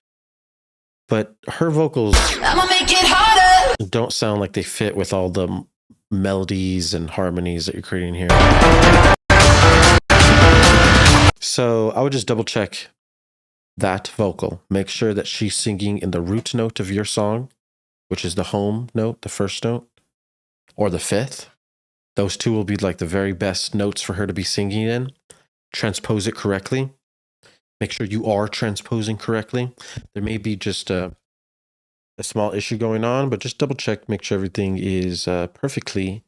But her vocals I'ma make it harder. don't sound like they fit with all the melodies and harmonies that you're creating here. So I would just double check that vocal. Make sure that she's singing in the root note of your song, which is the home note, the first note, or the fifth. Those two will be like the very best notes for her to be singing in. Transpose it correctly. Make sure you are transposing correctly. There may be just a small issue going on, but just double check, make sure everything is perfectly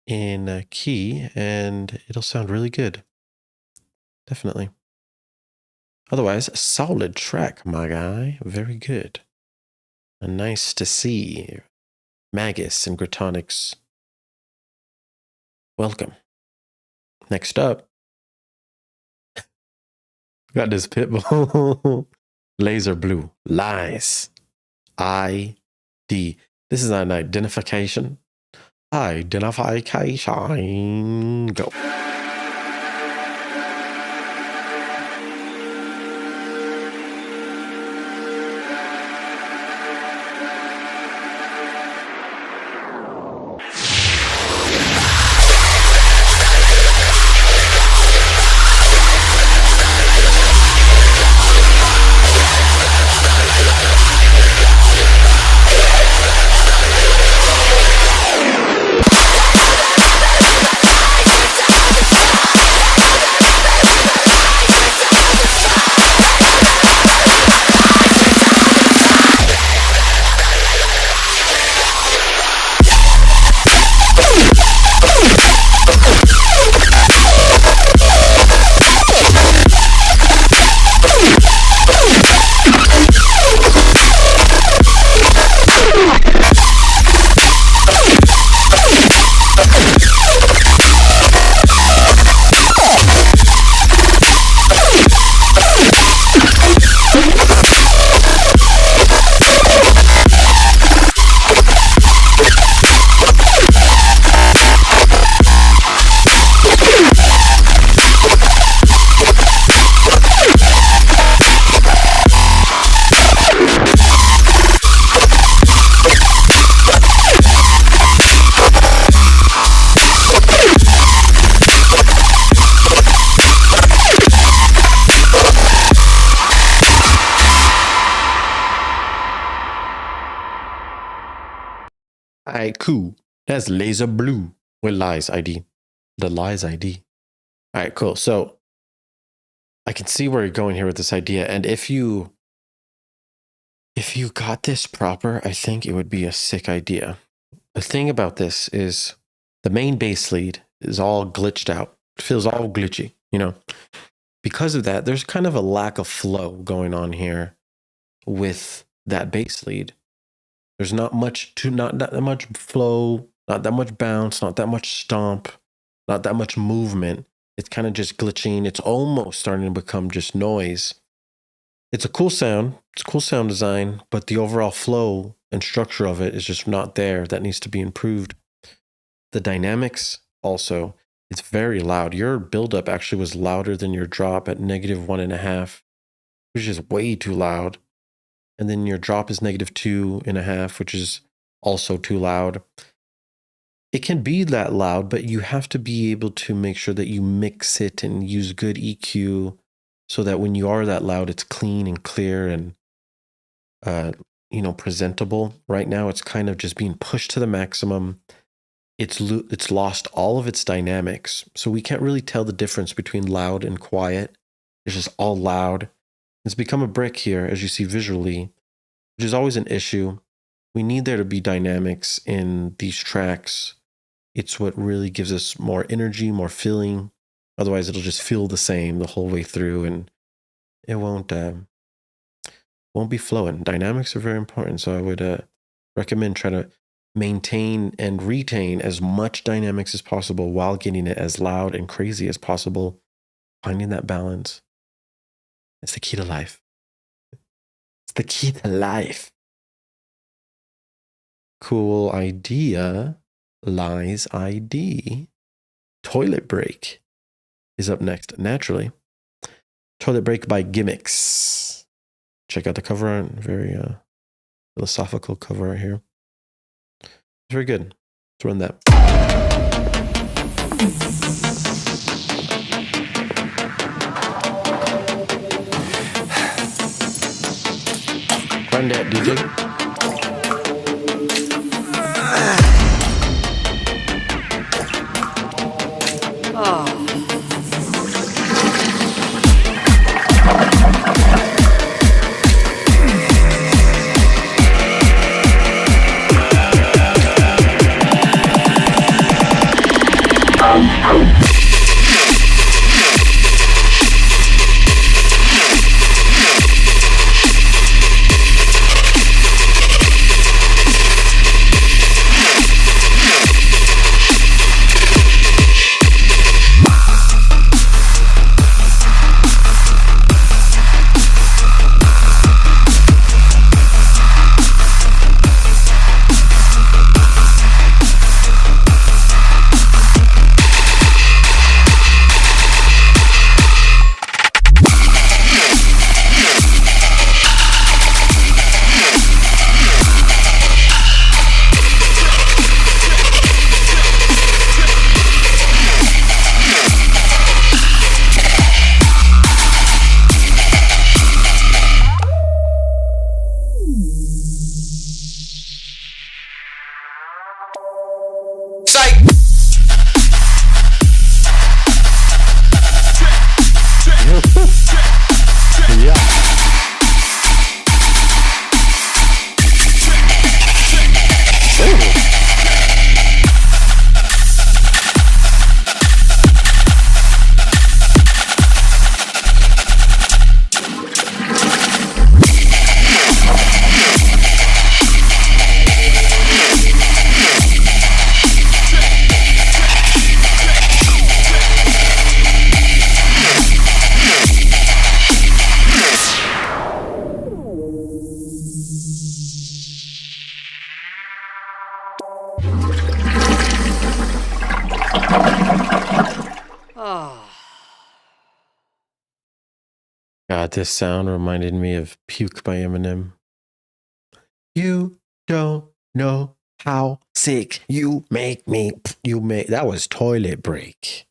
in key, and it'll sound really good. Definitely. Otherwise, a solid track, my guy. Very good. And nice to see. Magus and Gritonics. Welcome. Next up, got this Pitbull. Laser Blue. Lies. ID. This is an identification. Identification. Go. Alright, cool. That's Laser Blue with Lies ID. The Lies ID. Alright, cool. So I can see where you're going here with this idea. And if you got this proper, I think it would be a sick idea. The thing about this is the main bass lead is all glitched out. It feels all glitchy, Because of that, there's kind of a lack of flow going on here with that bass lead. There's not that much flow, not that much bounce, not that much stomp, not that much movement. It's kind of just glitching. It's almost starting to become just noise. It's a cool sound. It's a cool sound design, but the overall flow and structure of it is just not there. That needs to be improved. The dynamics also, it's very loud. Your buildup actually was louder than your drop at -1.5, which is way too loud. And then your drop is -2.5, which is also too loud. It can be that loud, but you have to be able to make sure that you mix it and use good EQ so that when you are that loud, it's clean and clear and, presentable. Right now, it's kind of just being pushed to the maximum. It's lost all of its dynamics. So we can't really tell the difference between loud and quiet. It's just all loud. It's become a brick here, as you see visually, which is always an issue. We need there to be dynamics in these tracks. It's what really gives us more energy, more feeling. Otherwise, it'll just feel the same the whole way through, and it won't be flowing. Dynamics are very important, so I would recommend trying to maintain and retain as much dynamics as possible while getting it as loud and crazy as possible. Finding that balance. It's the key to life. It's the key to life. Cool idea. Lies ID. Toilet Break is up next, naturally. Toilet Break by Gimmicks. Check out the cover art. Very philosophical cover art here. It's very good. Let's run that. Run that, DJ. God, this sound reminded me of Puke by Eminem. You don't know how sick you make me. That was Toilet Break.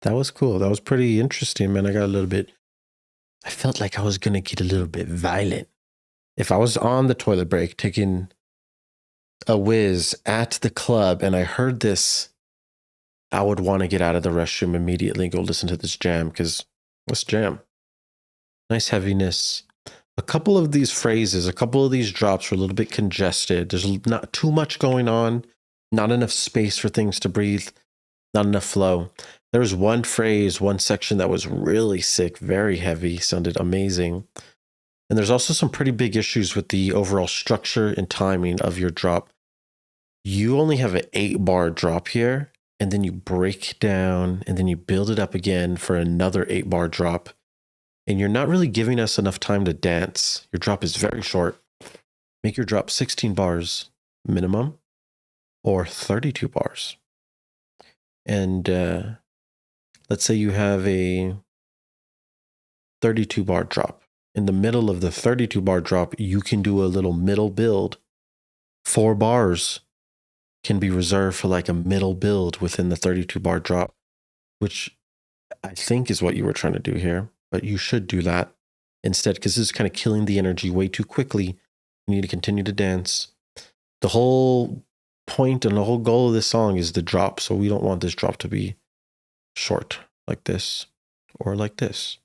That was cool. That was pretty interesting, man. I felt like I was going to get a little bit violent. If I was on the toilet break taking a whiz at the club and I heard this, I would want to get out of the restroom immediately and go listen to this jam, because let's jam. Nice heaviness. A couple of these phrases, a couple of these drops were a little bit congested. There's not too much going on, not enough space for things to breathe, not enough flow. There was one phrase, one section that was really sick, very heavy, sounded amazing. And there's also some pretty big issues with the overall structure and timing of your drop. You only have an 8-bar drop here, and then you break down, and then you build it up again for another 8-bar drop. and you're not really giving us enough time to dance. Your drop is very short. Make your drop 16 bars minimum or 32 bars. And let's say you have a 32 bar drop. In the middle of the 32 bar drop, you can do a little middle build. 4 bars can be reserved for like a middle build within the 32 bar drop, which I think is what you were trying to do here. But you should do that instead, because this is kind of killing the energy way too quickly. You need to continue to dance. The whole point and the whole goal of this song is the drop. So we don't want this drop to be short like this or like this.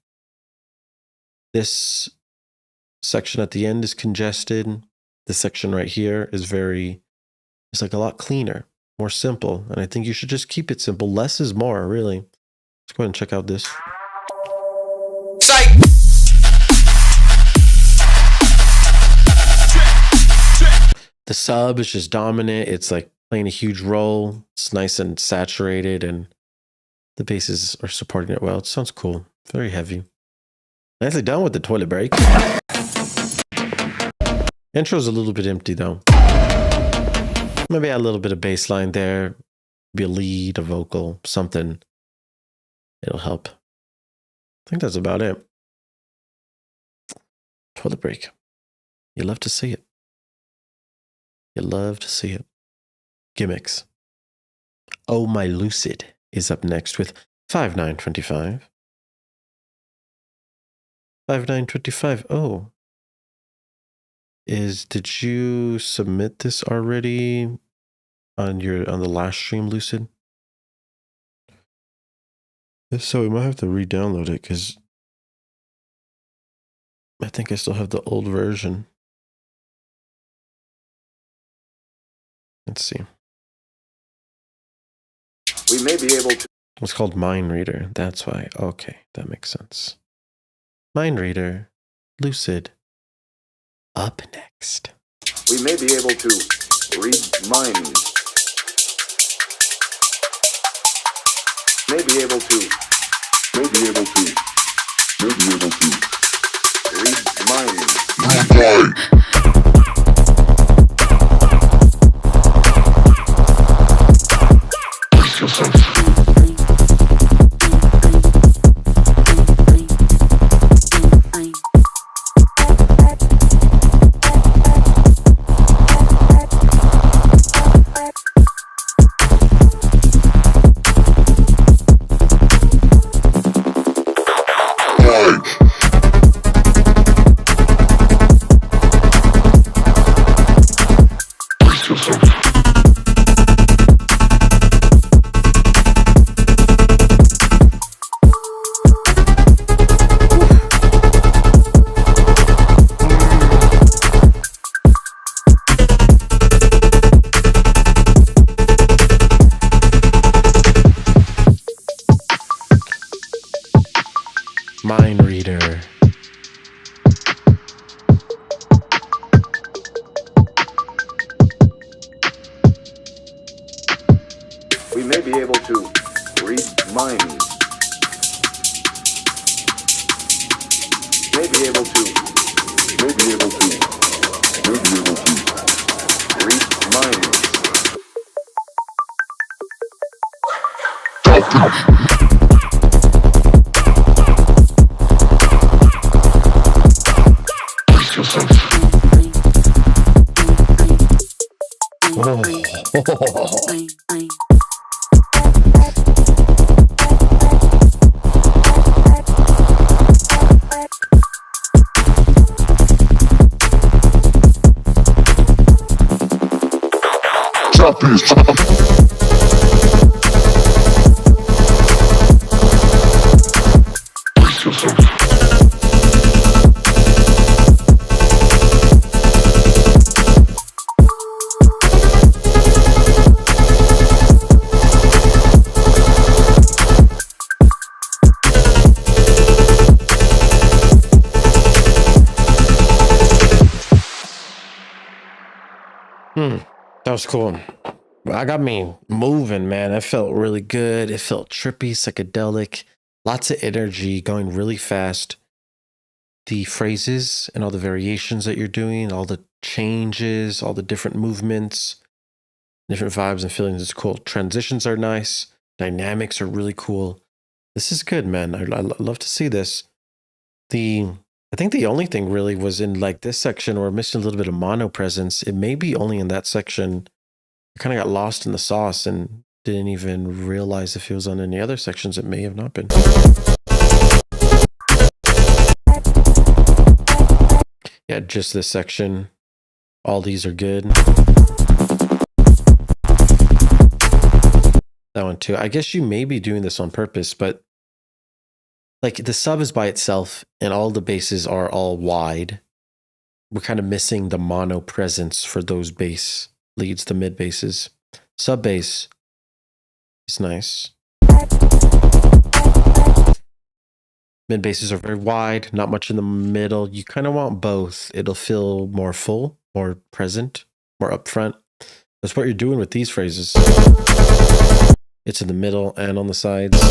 This section at the end is congested. This section right here is it's like a lot cleaner, more simple. And I think you should just keep it simple. Less is more, really. Let's go ahead and check out this. Psych! The sub is just dominant. It's like playing a huge role. It's nice and saturated, and the basses are supporting it well. It sounds cool. Very heavy. Nicely done with the toilet break. Intro's a little bit empty though. Maybe add a little bit of bass line there. Be a lead, a vocal, something. It'll help. I think that's about it. Toilet break. You love to see it. You love to see it. Gimmicks. Oh My Lucid is up next with 5925. 5925. Oh. Did you submit this already on the last stream, Lucid? If so, we might have to re-download it because I think I still have the old version. Let's see. We may be able to. It's called Mind Reader. That's why. Okay, that makes sense. Mind Reader, Lucid. Up next. We may be able to read minds. May be able to read minds. Mind Reader. We may be able to read minds. May be able to read minds. That was cool. I got me moving, man. It felt really good. It felt trippy, psychedelic, lots of energy, going really fast. the phrases and all the variations that you're doing, all the changes, all the different movements, different vibes and feelings is cool. Transitions are nice. Dynamics are really cool. This is good, man. I love to see this. I think the only thing really was in like this section where we're missing a little bit of mono presence. It may be only in that section. I kind of got lost in the sauce and didn't even realize if it was on any other sections. It may have not been. Yeah, just this section. All these are good. That one too. I guess you may be doing this on purpose, but like the sub is by itself and all the basses are all wide. We're kind of missing the mono presence for those bass leads, the mid basses. Sub bass is nice. Mid basses are very wide, not much in the middle. You kind of want both. It'll feel more full, more present, more upfront. That's what you're doing with these phrases. It's in the middle and on the sides.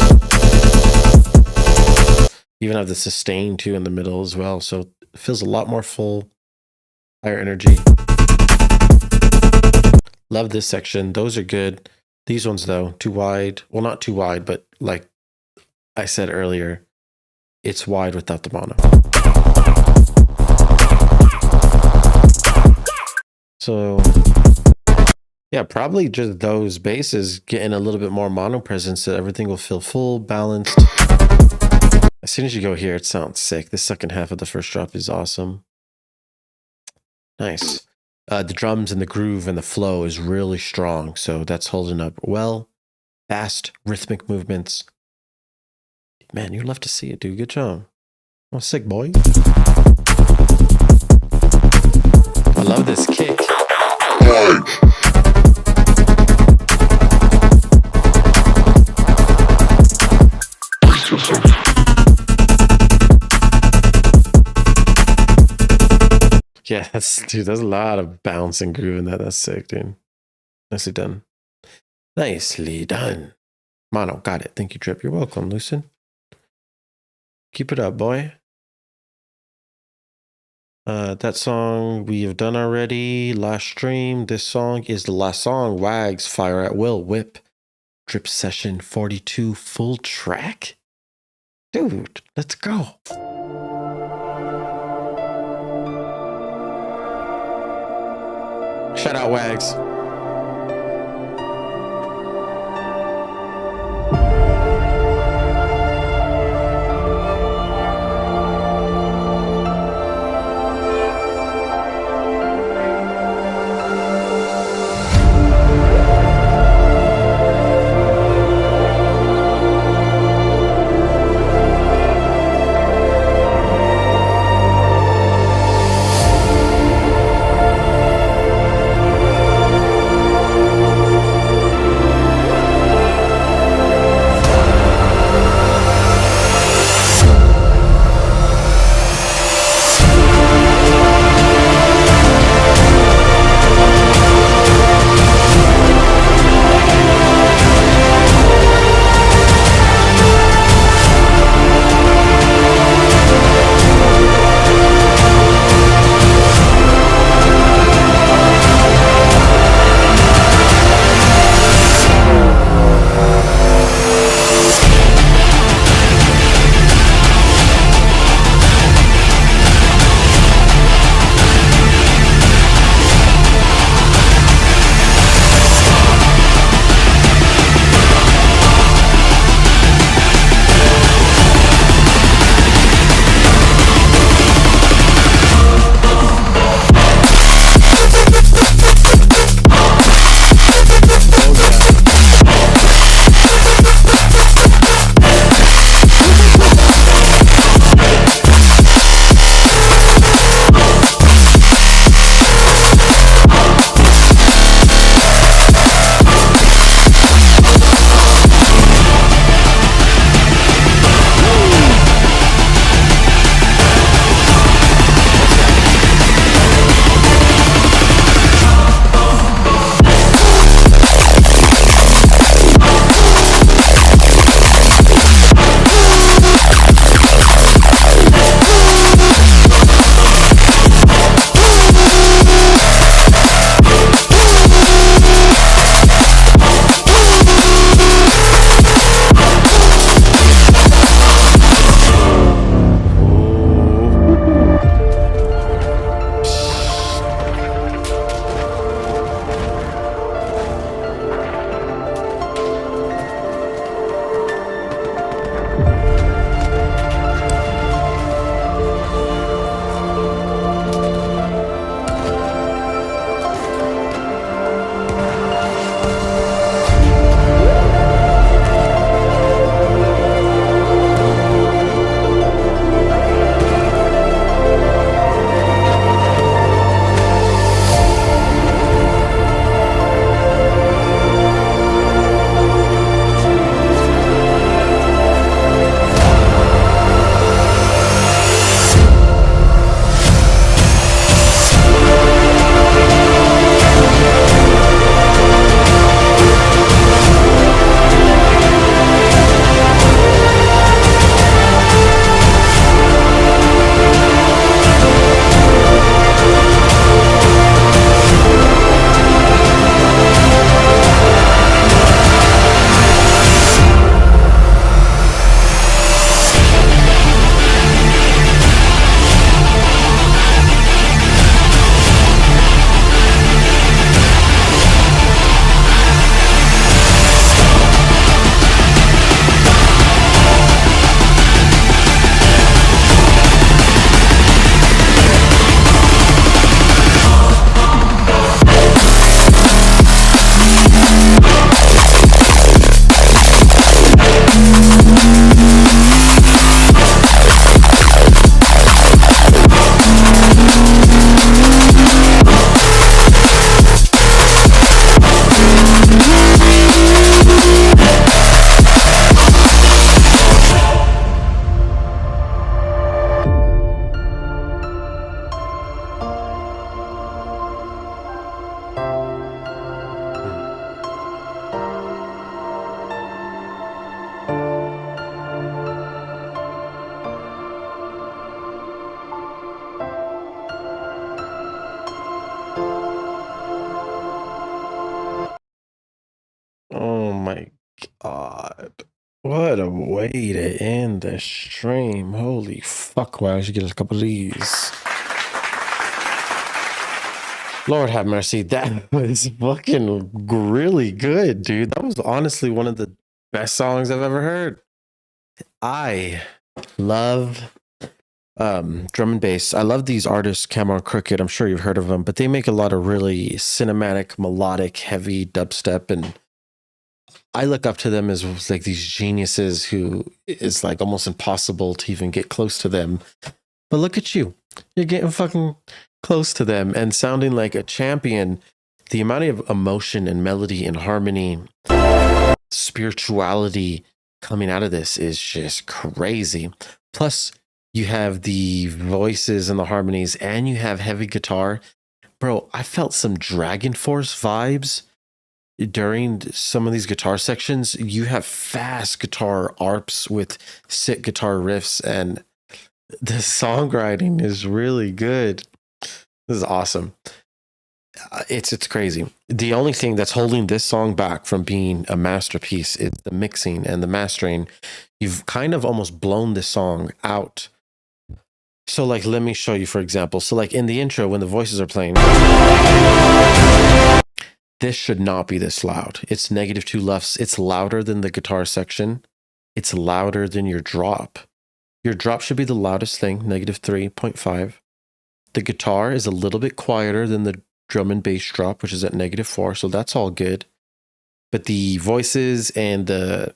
You even have the sustain too in the middle as well. So it feels a lot more full, higher energy. Love this section. Those are good. These ones though, too wide. Well, not too wide, but like I said earlier, it's wide without the mono. So yeah, probably just those basses getting a little bit more mono presence so everything will feel full, balanced. As soon as you go here, it sounds sick. The second half of the first drop is awesome. Nice. The drums and the groove and the flow is really strong, so that's holding up well. Fast, rhythmic movements. Man, you'd love to see it, dude. Good job. Oh, sick, boy. I love this kick. Yeah, dude, there's a lot of bounce and groove in that. That's sick, dude. Nicely done. Nicely done. Mono, got it. Thank you, Drip. You're welcome, Lucid. Keep it up, boy. That song we have done already. Last stream. This song is the last song. Wags, Fire at Will, WIP. Drip Session 42 full track. Dude, let's go. Shout out Wags. God. What a way to end the stream. Holy fuck, wow, I should get a couple of these. Lord have mercy. That was fucking really good, dude. That was honestly one of the best songs I've ever heard. I love drum and bass. I love these artists, Cameron Crooked. I'm sure you've heard of them, but they make a lot of really cinematic, melodic, heavy dubstep, and I look up to them as like these geniuses who is like almost impossible to even get close to them. But look at you. You're getting fucking close to them and sounding like a champion. The amount of emotion and melody and harmony, spirituality coming out of this is just crazy. Plus, you have the voices and the harmonies, and you have heavy guitar. Bro, I felt some Dragon Force vibes during some of these guitar sections. You have fast guitar arps with sick guitar riffs, and the songwriting is really good. This is awesome. It's crazy. The only thing that's holding this song back from being a masterpiece is the mixing and the mastering. You've kind of almost blown this song out. So like, let me show you, for example. So like in the intro, when the voices are playing, this should not be this loud. It's -2 LUFS. It's louder than the guitar section. It's louder than your drop. Your drop should be the loudest thing, -3.5. The guitar is a little bit quieter than the drum and bass drop, which is at -4, so that's all good. But the voices and the,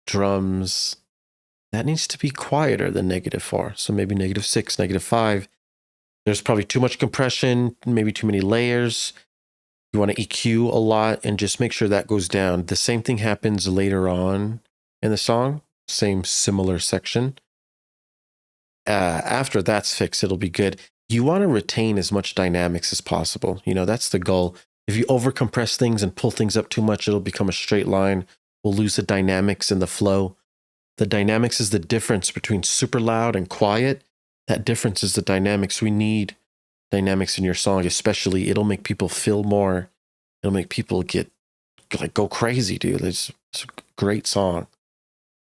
drums, that needs to be quieter than -4. So maybe -6, -5. There's probably too much compression, maybe too many layers. You want to EQ a lot and just make sure that goes down. The same thing happens later on in the song, same similar section. After that's fixed, it'll be good. You want to retain as much dynamics as possible. That's the goal. If you overcompress things and pull things up too much, it'll become a straight line. We'll lose the dynamics and the flow. The dynamics is the difference between super loud and quiet. That difference is the dynamics. We need dynamics in your song, especially. It'll make people feel more. It'll make people go crazy, dude. It's a great song.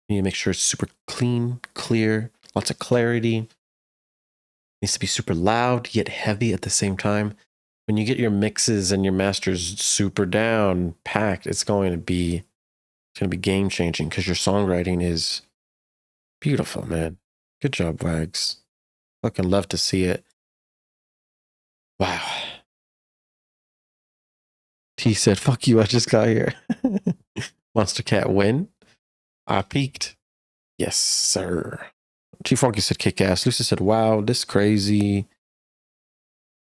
You need to make sure it's super clean, clear, lots of clarity. Needs to be super loud yet heavy at the same time. When you get your mixes and your masters super down, packed, it's going to be game changing because your songwriting is beautiful, man. Good job, Wags. Fucking love to see it. Wow. T said, "Fuck you, I just got here." Monster Cat win. I peaked. Yes, sir. Chief Funky said kick ass. Lucy said, "Wow, this crazy."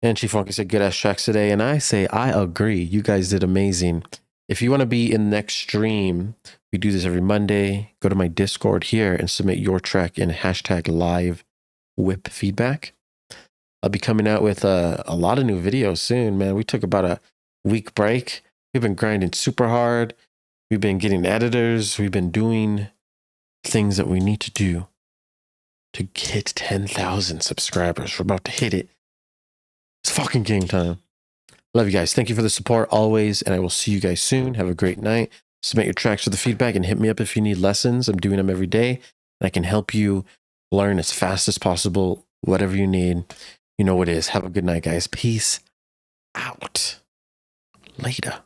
And Chief Funky said good ass tracks today. And I say, I agree. You guys did amazing. If you want to be in the next stream, we do this every Monday. Go to my Discord here and submit your track in #live WIP feedback. I'll be coming out with a lot of new videos soon, man. We took about a week break. We've been grinding super hard. We've been getting editors. We've been doing things that we need to do to hit 10,000 subscribers. We're about to hit it. It's fucking game time. Love you guys. Thank you for the support always, and I will see you guys soon. Have a great night. Submit your tracks for the feedback and hit me up if you need lessons. I'm doing them every day, and I can help you learn as fast as possible. Whatever you need, you know what it is. Have a good night, guys. Peace out. Later.